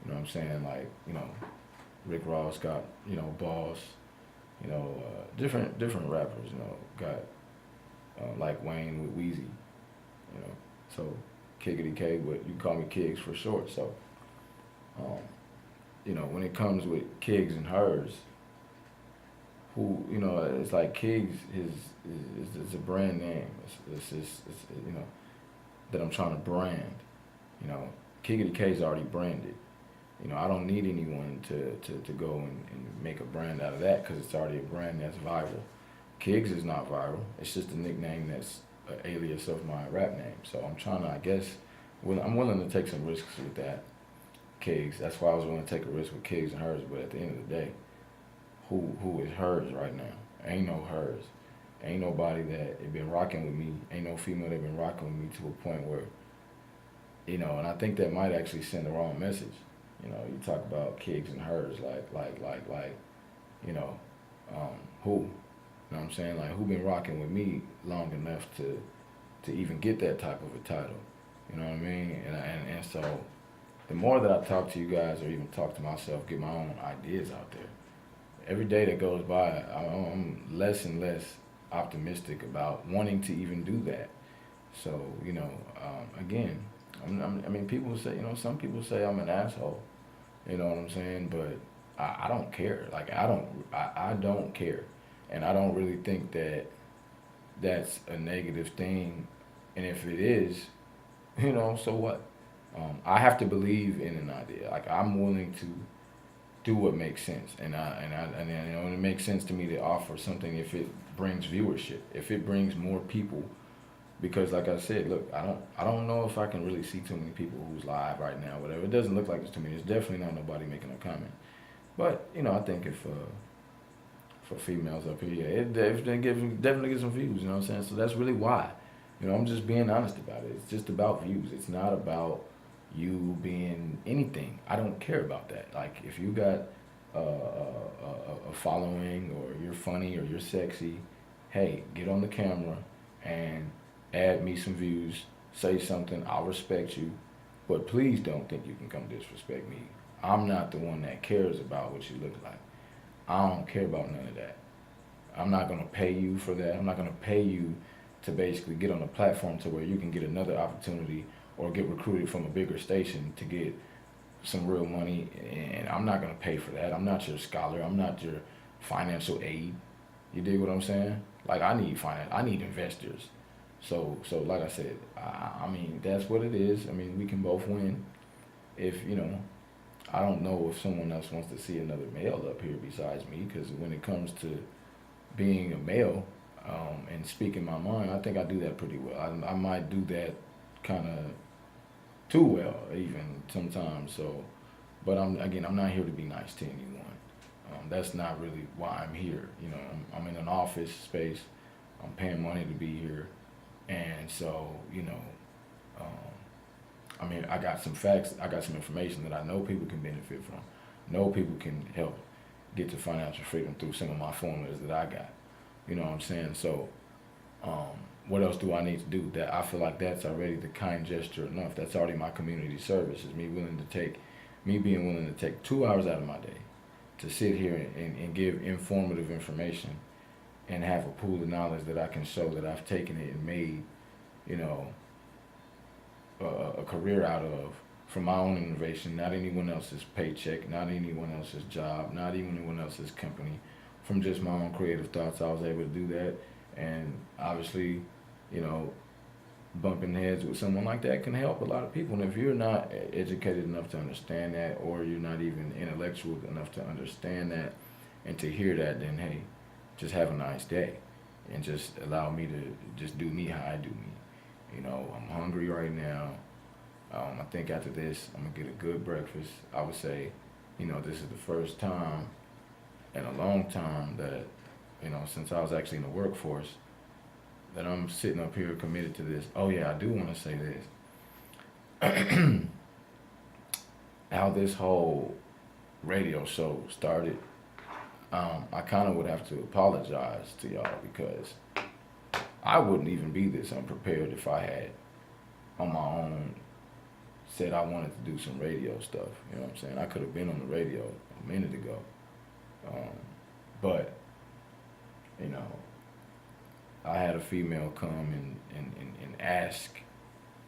you know what I'm saying? Like, Rick Ross got, Boss, different rappers, got like Wayne with Weezy, so Kigity K, but you can call me Kigs for short. So, when it comes with Kigs and hers, who, it's like Kigs is a brand name. It's that I'm trying to brand. Kigity K is already branded. I don't need anyone to go and make a brand out of that because it's already a brand that's viral. Kigs is not viral. It's just a nickname that's an alias of my rap name. So I'm trying to, I guess, I'm willing to take some risks with that. Kigs. That's why I was willing to take a risk with Kigs and hers. But at the end of the day, who is hers right now? Ain't no hers. Ain't nobody that been rocking with me. Ain't no female that been rocking with me to a point where, and I think that might actually send the wrong message. You talk about Kigs and hers, who? You know what I'm saying? Like, who been rocking with me long enough to even get that type of a title? You know what I mean? And so, the more that I talk to you guys or even talk to myself, get my own ideas out there, every day that goes by, I'm less and less optimistic about wanting to even do that. So, again, I mean, people say, some people say I'm an asshole. You know what I'm saying? But I don't care. Like, I don't care. And I don't really think that that's a negative thing. And if it is, so what? I have to believe in an idea. Like, I'm willing to do what makes sense. And it makes sense to me to offer something if it brings viewership, if it brings more people. Because like I said, look, I don't know if I can really see too many people who's live right now, whatever. It doesn't look like it's too many. There's definitely not nobody making a comment. But, I think if for females up here, yeah, it definitely get some views, you know what I'm saying? So that's really why. I'm just being honest about it. It's just about views. It's not about you being anything. I don't care about that. Like, if you got a following, or you're funny, or you're sexy, hey, get on the camera and add me some views, say something, I'll respect you, but please don't think you can come disrespect me. I'm not the one that cares about what you look like. I don't care about none of that. I'm not gonna pay you for that. I'm not gonna pay you to basically get on a platform to where you can get another opportunity or get recruited from a bigger station to get some real money, and I'm not gonna pay for that. I'm not your scholar. I'm not your financial aid. You dig what I'm saying? Like, I need investors. So like I said, I mean, that's what it is. I mean, we can both win. If, I don't know if someone else wants to see another male up here besides me, because when it comes to being a male and speaking my mind, I think I do that pretty well. I might do that kind of too well, even sometimes. So, but I'm not here to be nice to anyone. That's not really why I'm here. I'm in an office space. I'm paying money to be here. And so, I mean, I got some facts, I got some information that I know people can benefit from. Know people can help get to financial freedom through some of my formulas that I got. You know what I'm saying? So, what else do I need to do? That I feel like that's already the kind gesture enough. That's already my community service. Is me being willing to take 2 hours out of my day to sit here and give informative information and have a pool of knowledge that I can show that I've taken it and made, you know, a career out of from my own innovation, not anyone else's paycheck, not anyone else's job, not anyone else's company, from just my own creative thoughts. I was able to do that, and obviously, you know, bumping heads with someone like that can help a lot of people. And if you're not educated enough to understand that, or you're not even intellectual enough to understand that and to hear that, then hey, just have a nice day and just allow me to just do me how I do me. You know, I'm hungry right now. I think after this, I'm gonna get a good breakfast. I would say, you know, this is the first time in a long time that, you know, since I was actually in the workforce, that I'm sitting up here committed to this. Oh yeah, I do want to say this. How this whole radio show started, I kind of would have to apologize to y'all because I wouldn't even be this unprepared if I had on my own said I wanted to do some radio stuff. You know what I'm saying? I could have been on the radio a minute ago. But, you know, I had a female come and ask,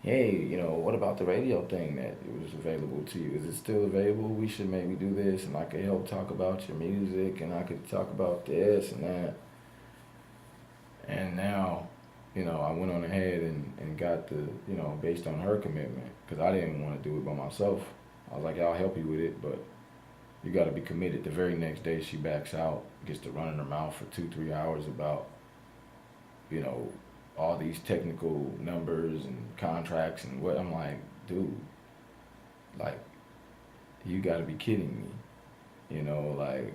hey, you know, what about the radio thing that was available to you? Is it still available? We should maybe do this, and I could help talk about your music, and I could talk about this and that. And now, you know, I went on ahead and got the, you know, based on her commitment, because I didn't want to do it by myself. I was like, I'll help you with it, but you got to be committed. The very next day she backs out, gets to running her mouth for 2-3 hours about, you know, all these technical numbers and contracts and what. I'm like, dude, like, you got to be kidding me. You know, like,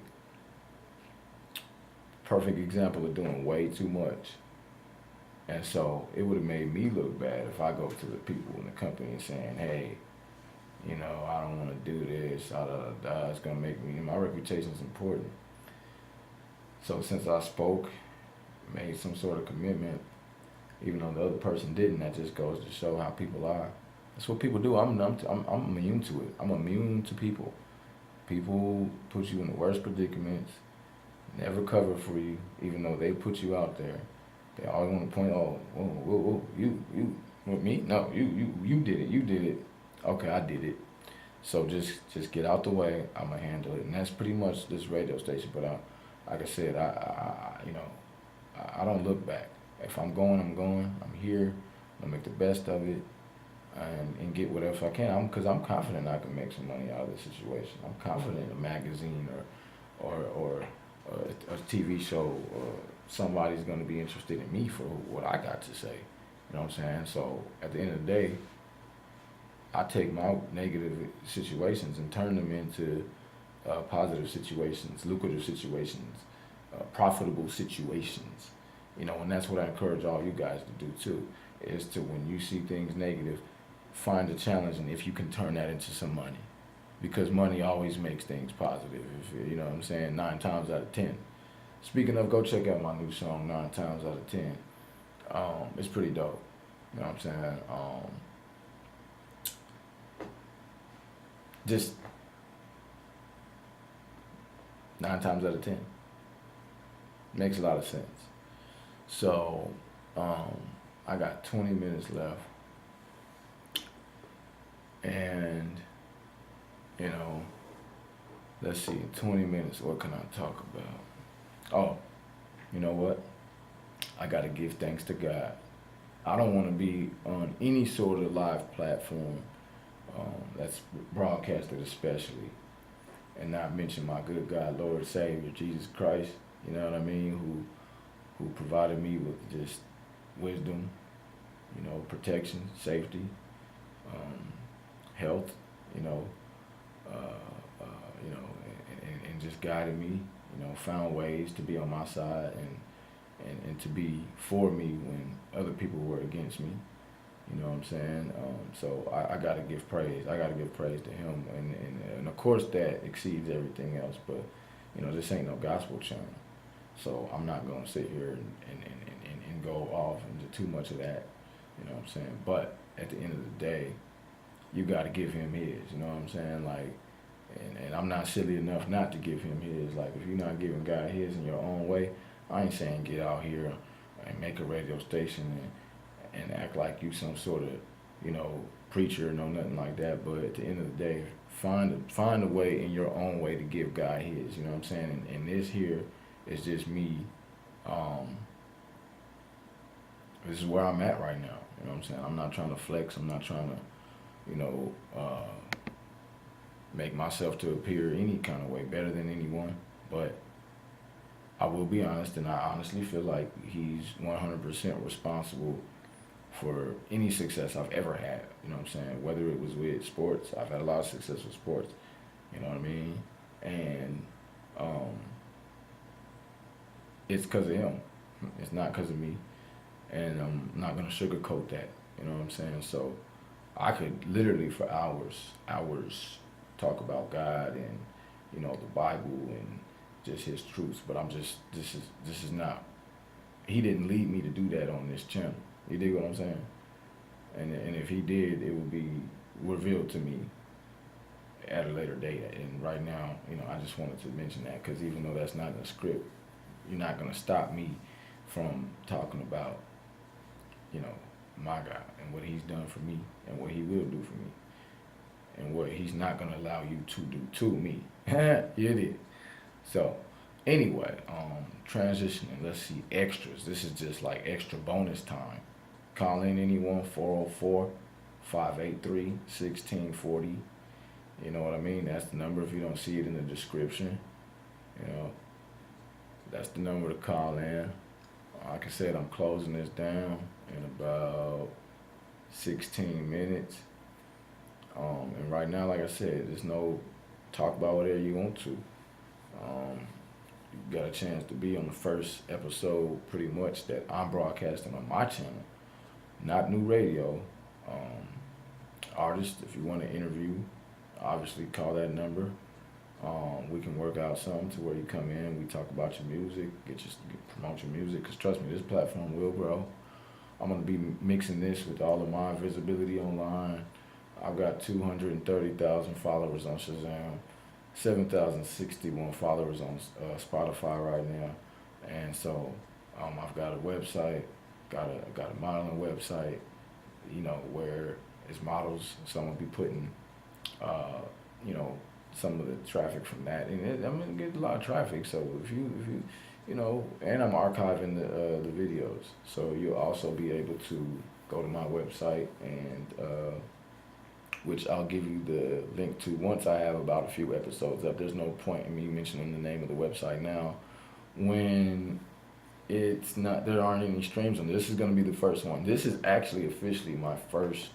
perfect example of doing way too much. And so it would have made me look bad if I go to the people in the company and saying, hey, you know, I don't want to do this, it's going to make me, my reputation's important. So since I spoke, made some sort of commitment, even though the other person didn't, that just goes to show how people are. That's what people do. I'm immune to it. I'm immune to people. People put you in the worst predicaments, never cover for you, even though they put you out there. They always want to point, oh, whoa, you, with me? No, you did it. Okay, I did it. So just get out the way. I'm gonna handle it, and that's pretty much this radio station. But like I said, I don't look back. If I'm going, I'm going. I'm here. I'm gonna make the best of it, and get whatever I can. Because I'm confident I can make some money out of this situation. I'm confident a magazine or a TV show or somebody's gonna be interested in me for what I got to say. You know what I'm saying? So at the end of the day, I take my negative situations and turn them into positive situations, lucrative situations, profitable situations. You know, and that's what I encourage all you guys to do too, is to, when you see things negative, find a challenge, and if you can turn that into some money. Because money always makes things positive, if you know what I'm saying, 9 times out of 10. Speaking of, go check out my new song, 9 times out of 10. It's pretty dope. You know what I'm saying? Just 9 times out of 10. Makes a lot of sense. So, I got 20 minutes left. And, you know, let's see, 20 minutes, what can I talk about? Oh, you know what? I gotta give thanks to God. I don't want to be on any sort of live platform that's broadcasted especially, and not mention my good God, Lord, Savior, Jesus Christ, you know what I mean, who provided me with just wisdom, you know, protection, safety, health, you know, and just guided me, you know, found ways to be on my side and to be for me when other people were against me. You know what I'm saying? So I got to give praise. I got to give praise to him. And of course that exceeds everything else, but, you know, this ain't no gospel channel. So I'm not going to sit here and go off into too much of that. You know what I'm saying? But at the end of the day, you got to give him his. You know what I'm saying? Like, And I'm not silly enough not to give him his. Like, if you're not giving God his in your own way, I ain't saying get out here and make a radio station and act like you some sort of, you know, preacher, no nothing like that. But at the end of the day, find a way in your own way to give God his. You know what I'm saying? And this here is just me. This is where I'm at right now. You know what I'm saying? I'm not trying to flex. I'm not trying to, you know, make myself to appear any kind of way better than anyone. But I will be honest, and I honestly feel like he's 100% responsible for any success I've ever had. You know what I'm saying? Whether it was with sports, I've had a lot of success with sports. You know what I mean? And it's because of him. It's not because of me. And I'm not gonna sugarcoat that. You know what I'm saying? So I could literally for hours talk about God and, you know, the Bible and just His truths. But this is not. He didn't lead me to do that on this channel. You dig what I'm saying? And if He did, it would be revealed to me at a later date. And right now, you know, I just wanted to mention that because even though that's not in the script, you're not gonna stop me from talking about, you know, my God and what He's done for me and what He will do for me and what He's not going to allow you to do to me. It is. So anyway, transitioning, let's see, extras. This is just like extra bonus time. Call in anyone, 404-583-1640. You know what I mean? That's the number if you don't see it in the description. You know, that's the number to call in. Like I said, I'm closing this down in about 16 minutes. And right now, like I said, there's no talk about whatever you want to. You got a chance to be on the first episode pretty much that I'm broadcasting on my channel, not new radio. Artists, if you want to interview, obviously call that number. We can work out something to where you come in, we talk about your music, promote your music, because trust me, this platform will grow. I'm going to be mixing this with all of my visibility online. I've got 230,000 followers on Shazam, 7,061 followers on Spotify right now. And so I've got a website, got a modeling website, you know, where it's models, so I'm going to be putting, you know, some of the traffic from that, and I'm gonna get a lot of traffic. So if you know, and I'm archiving the videos, so you'll also be able to go to my website and which I'll give you the link to once I have about a few episodes up. There's no point in me mentioning the name of the website now when there aren't any streams on this. This is gonna be the first one. This is actually officially my first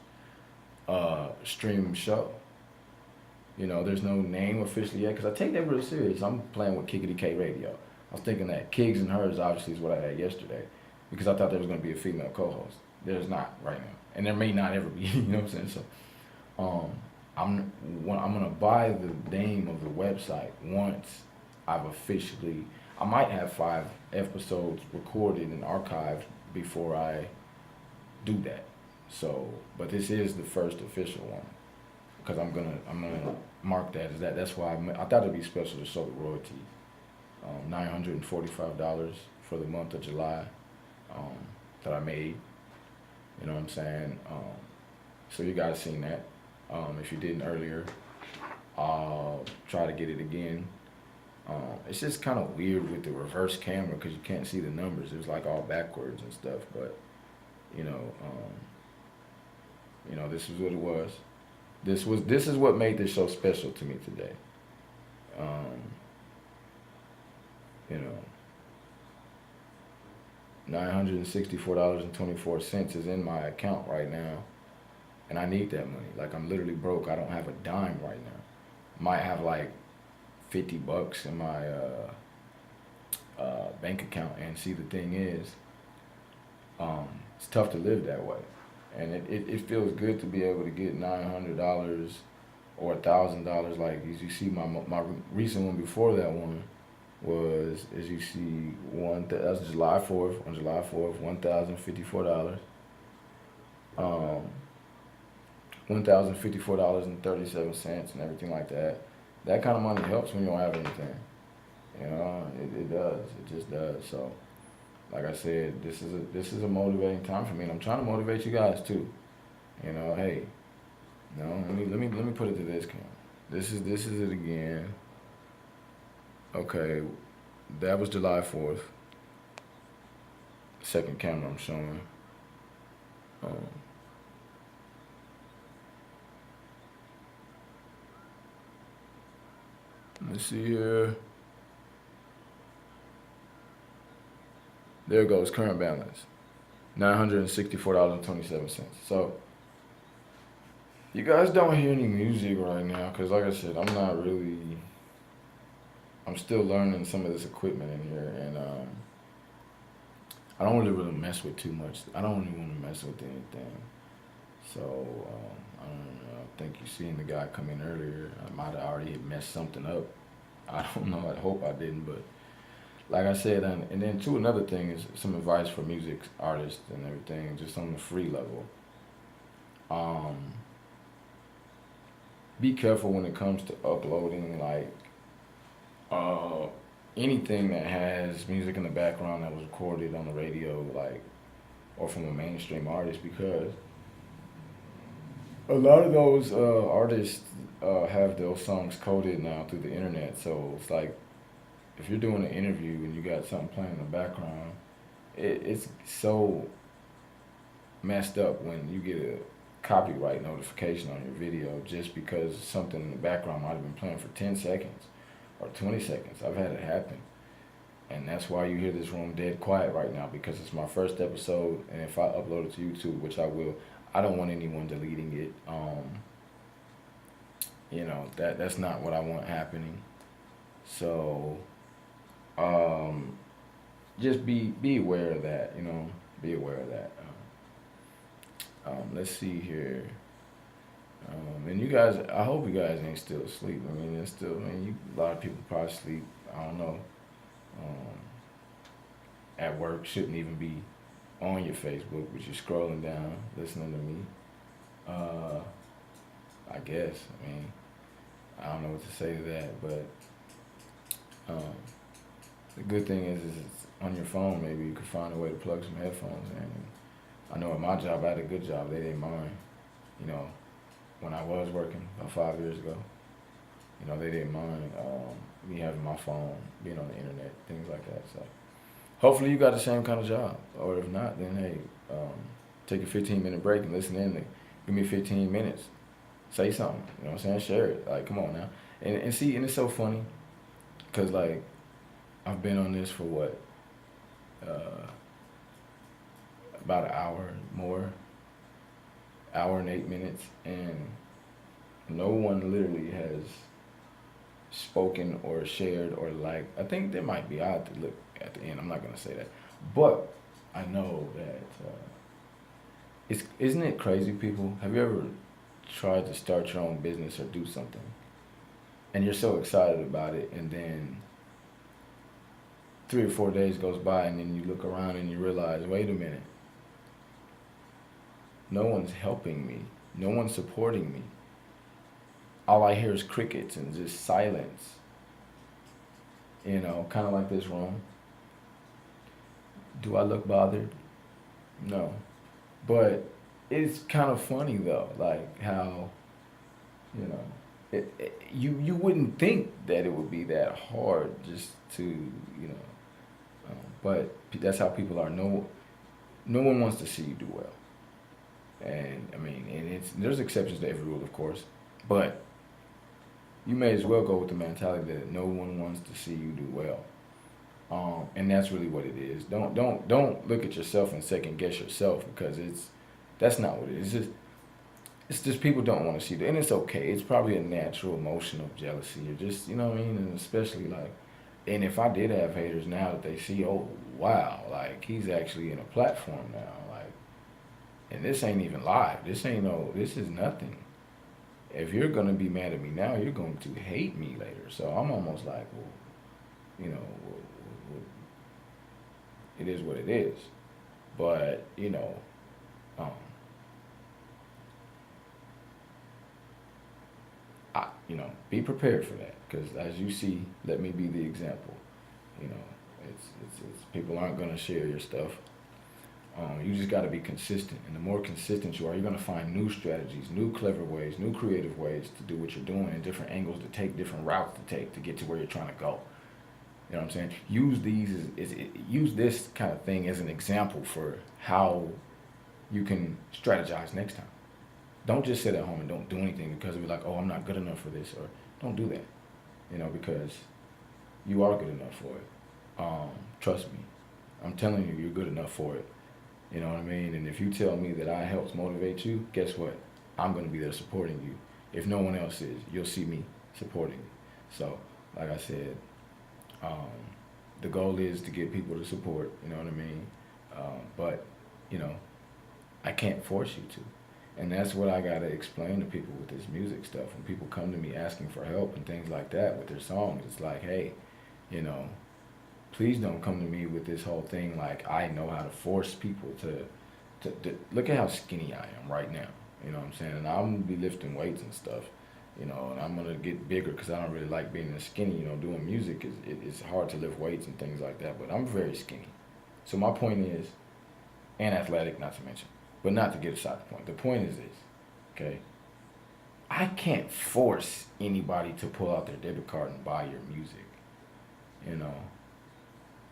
stream show. You know, there's no name officially yet, because I take that real serious. I'm playing with Kigity Radio. I was thinking that Kigs and Hers obviously is what I had yesterday, because I thought there was going to be a female co-host. There's not right now, and there may not ever be. You know what I'm saying? So, I'm going to buy the name of the website once I might have 5 episodes recorded and archived before I do that. So, but this is the first official one. Because I'm gonna mark that as that. That's why I thought it'd be special to show the royalty. $945 for the month of July that I made. You know what I'm saying? So you guys seen that. If you didn't earlier, I'll try to get it again. It's just kind of weird with the reverse camera because you can't see the numbers. It was like all backwards and stuff. But you know, this is what it was. This is what made this show special to me today. You know, $964.24 is in my account right now, and I need that money. Like, I'm literally broke. I don't have a dime right now. Might have like $50 in my bank account, and see, the thing is, it's tough to live that way. And it feels good to be able to get $900 or $1,000. Like, as you see, my recent one before that one was, as you see, that was July 4th. On July 4th, $1,054. $1,054.37 and everything like that. that kind of money helps when you don't have anything. You know, it does. It just does. So, like I said, this is a motivating time for me, and I'm trying to motivate you guys too. You know, hey, no, let me put it to this camera. This is it again. Okay, that was July 4th. Second camera I'm showing. Um, let's see here. There goes current balance, $964.27. So you guys don't hear any music right now, cause like I said, I'm not really. I'm still learning some of this equipment in here, and I don't really mess with too much. I don't really want to mess with anything. So I don't know. I think you seen the guy come in earlier. I might have already messed something up. I don't know. I hope I didn't, but like I said, and then too, another thing is some advice for music artists and everything, just on the free level. Um, be careful when it comes to uploading, like uh, anything that has music in the background that was recorded on the radio, like or from a mainstream artist, because a lot of those artists have those songs coded now through the internet. So it's like if you're doing an interview and you got something playing in the background, it's so messed up when you get a copyright notification on your video just because something in the background might have been playing for 10 seconds or 20 seconds. I've had it happen. And that's why you hear this room dead quiet right now, because it's my first episode, and if I upload it to YouTube, which I will, I don't want anyone deleting it. That's not what I want happening. So just be aware of that. Be aware of that. Let's see here. And you guys, I hope you guys ain't still asleep. I mean, it's still, a lot of people probably sleep. I don't know. Um, at work, shouldn't even be on your Facebook, but you're scrolling down, listening to me. Uh, I guess. I don't know what to say to that, but um, the good thing is it's on your phone. Maybe you could find a way to plug some headphones in. And I know at my job, I had a good job. They didn't mind. When I was working about 5 years ago, they didn't mind me having my phone, being on the internet, things like that. So hopefully you got the same kind of job. Or if not, then hey, take a 15-minute break and listen in. Give me 15 minutes. Say something. You know what I'm saying? Share it. Like, come on now. And see, and it's so funny because, like, I've been on this for what? About an hour more. Hour and 8 minutes. And no one literally has spoken or shared or liked. I think there might be. I have to look at the end. I'm not gonna say that, but I know that isn't it crazy, people? Have you ever tried to start your own business or do something, and you're so excited about it, and then 3 or 4 days goes by, and then you look around and you realize, wait a minute, no one's helping me, no one's supporting me. All I hear is crickets and just silence. Kind of like this room. Do I look bothered? No. But it's kind of funny though, like how, you wouldn't think that it would be that hard just to, but that's how people are. No one wants to see you do well. And there's exceptions to every rule, of course, but you may as well go with the mentality that no one wants to see you do well. And that's really what it is. Don't look at yourself and second guess yourself, because that's not what it is. It's just people don't want to see that, and it's okay. It's probably a natural emotion of jealousy, or just and especially like, and if I did have haters now that they see, oh wow, like he's actually in a platform now, like, and this ain't even live. This is nothing. If you're gonna be mad at me now, you're going to hate me later. So I'm almost like, it is what it is. But um, be prepared for that. Because as you see, let me be the example. You know, it's people aren't gonna share your stuff. You just got to be consistent, and the more consistent you are, you're gonna find new strategies, new clever ways, new creative ways to do what you're doing, and different angles to take, different routes to take to get to where you're trying to go. You know what I'm saying? Use this kind of thing as an example for how you can strategize next time. Don't just sit at home and don't do anything because you're like, oh, I'm not good enough for this, or don't do that. Because you are good enough for it. Trust me. I'm telling you, you're good enough for it. You know what I mean? And if you tell me that I helps motivate you, guess what? I'm going to be there supporting you. If no one else is, you'll see me supporting you. So, like I said, um, the goal is to get people to support. You know what I mean? But, you know, I can't force you to. And that's what I got to explain to people with this music stuff. When people come to me asking for help and things like that with their songs, it's like, hey, you know, please don't come to me with this whole thing like I know how to force people to look at how skinny I am right now. You know what I'm saying? And I'm going to be lifting weights and stuff, and I'm going to get bigger because I don't really like being this skinny. Doing music it's hard to lift weights and things like that, but I'm very skinny. So my point is, and athletic, not to mention, but not to get aside the point. The point is this, okay? I can't force anybody to pull out their debit card and buy your music, you know?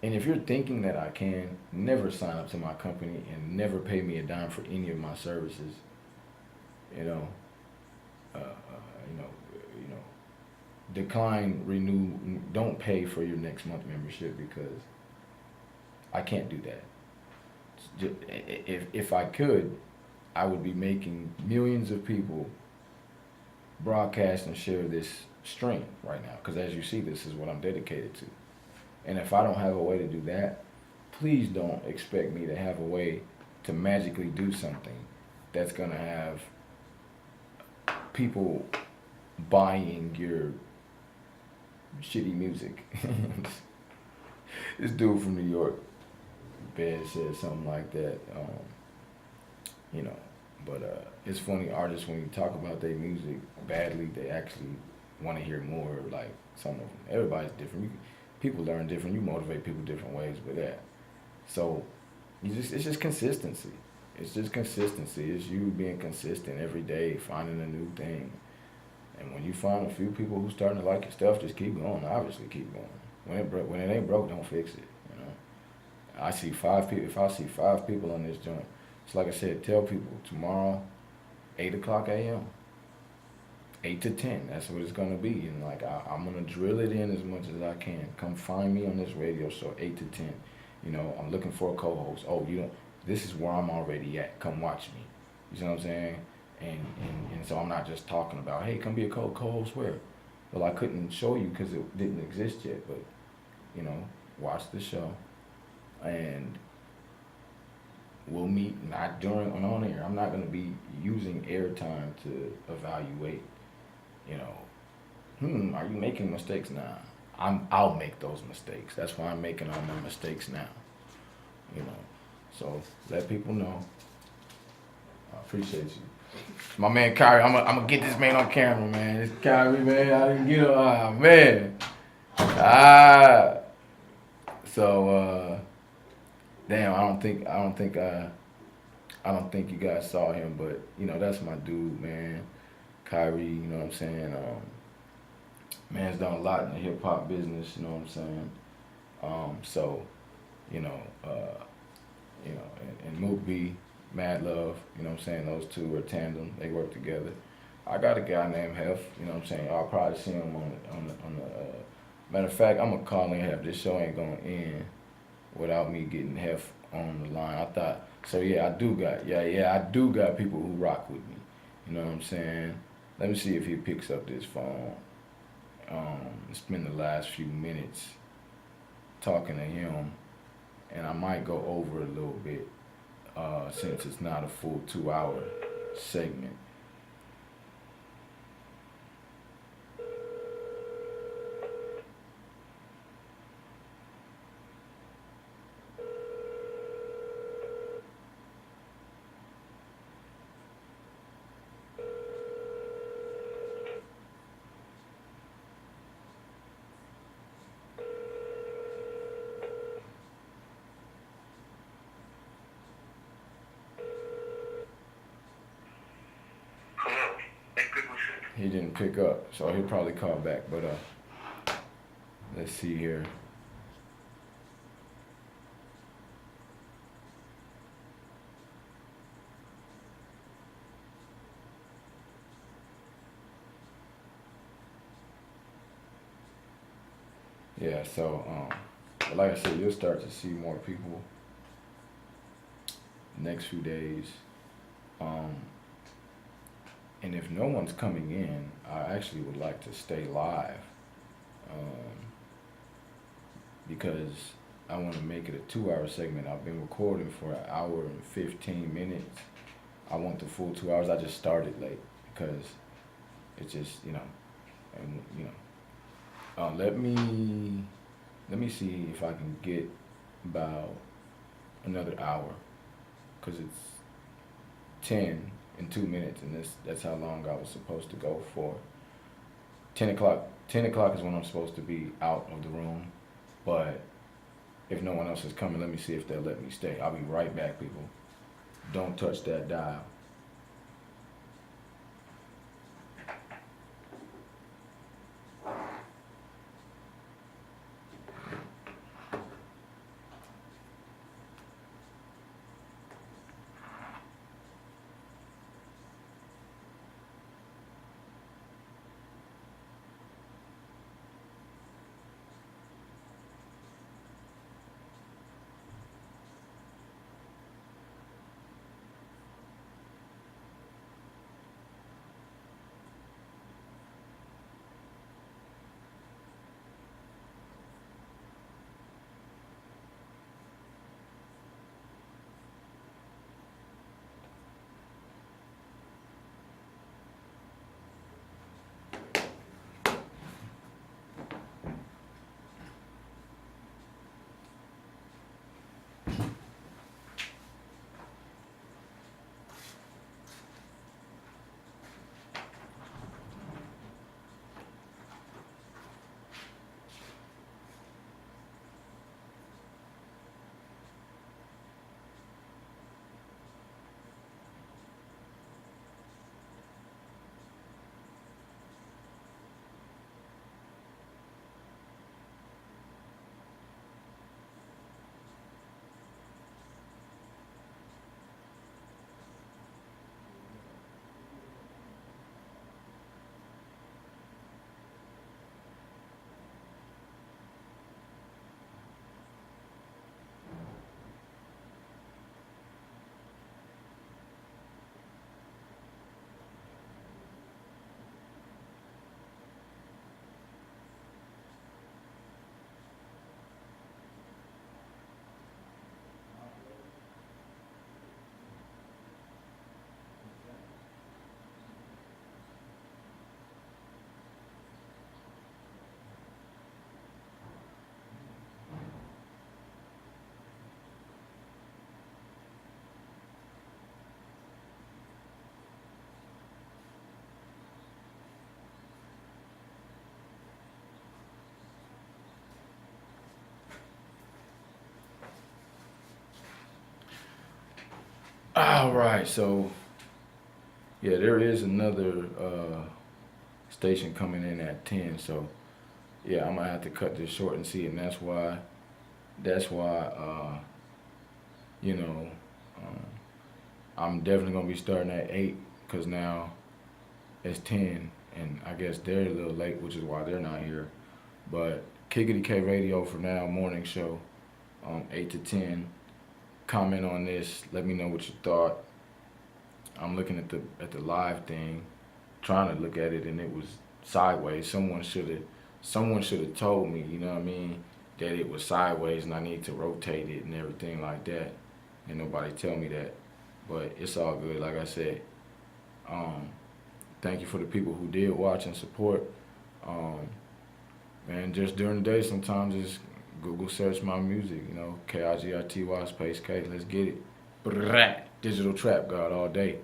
And if you're thinking that I can, never sign up to my company and never pay me a dime for any of my services. You know, uh, uh, you know, you know, decline, renew, don't pay for your next month membership because I can't do that. If I could, I would be making millions of people broadcast and share this stream right now. Because as you see, this is what I'm dedicated to. And if I don't have a way to do that, please don't expect me to have a way to magically do something that's going to have people buying your shitty music. This dude from New York, Ben, said something like that. You know, but it's funny, artists, when you talk about their music badly, they actually want to hear more. Like some of them, everybody's different. People learn different. You motivate people different ways with that. So it's just consistency. It's just consistency. It's you being consistent every day, finding a new thing. And when you find a few people who starting to like your stuff, just keep going. Obviously, keep going. When it ain't broke, don't fix it. I see 5 people. If I see 5 people on this joint, it's like I said. Tell people tomorrow, 8:00 a.m. 8 to 10. That's what it's gonna be. And like I'm gonna drill it in as much as I can. Come find me on this radio show, 8 to 10. I'm looking for a co-host. Oh, you don't. This is where I'm already at. Come watch me. You see what I'm saying? And so I'm not just talking about, hey, come be a co-host where? Well, I couldn't show you because it didn't exist yet. But watch the show, and we'll meet. Not during on air. I'm not gonna be using airtime to evaluate. Are you making mistakes? Nah, I'll make those mistakes. That's why I'm making all my mistakes now. So let people know. I appreciate you. My man Kyrie, I'm gonna get this man on camera, man. It's Kyrie, man. I didn't get him. Man. So damn, I don't think you guys saw him, but that's my dude, man. Kyrie, you know what I'm saying? Man's done a lot in the hip hop business, you know what I'm saying? So, and Mook B, Mad Love, you know what I'm saying? Those two are tandem. They work together. I got a guy named Hef, you know what I'm saying? I'll probably see him on the matter of fact, I'm gonna call in Hef. This show ain't gonna end without me getting Hef on the line. I thought, so yeah, I do got people who rock with me. You know what I'm saying? Let me see if he picks up this phone. Spend the last few minutes talking to him, and I might go over a little bit since it's not a full 2-hour segment. he didn't pick up, so he'll probably call back. But let's see here. Yeah, so but like I said, you'll start to see more people next few days. Um, and if no one's coming in, I actually would like to stay live because I want to make it a 2 hour segment. I've been recording for an hour and 15 minutes. I want the full 2 hours. I just started late because it's just, and let me see if I can get about another hour, because it's 10 in 2 minutes, and that's how long I was supposed to go for. 10 o'clock. 10 o'clock is when I'm supposed to be out of the room, but if no one else is coming, let me see if they'll let me stay. I'll be right back, people. Don't touch that dial. All right, so yeah, there is another station coming in at 10. So yeah, I'm gonna have to cut this short and see, and that's why you know um, I'm definitely gonna be starting at 8, because now it's 10, and I guess they're a little late, which is why they're not here. But Kigity K Radio for now, morning show, 8 to 10. Comment on this. Let me know what you thought. I'm looking at the live thing, trying to look at it, and it was sideways. Someone should have told me, you know what I mean, that it was sideways and I need to rotate it and everything like that. And nobody tell me that, but it's all good. Like I said, um, thank you for the people who did watch and support. Um, man, just during the day, sometimes just Google search my music, Kigity space K. Let's get it. Brrrah. Digital Trap God all day.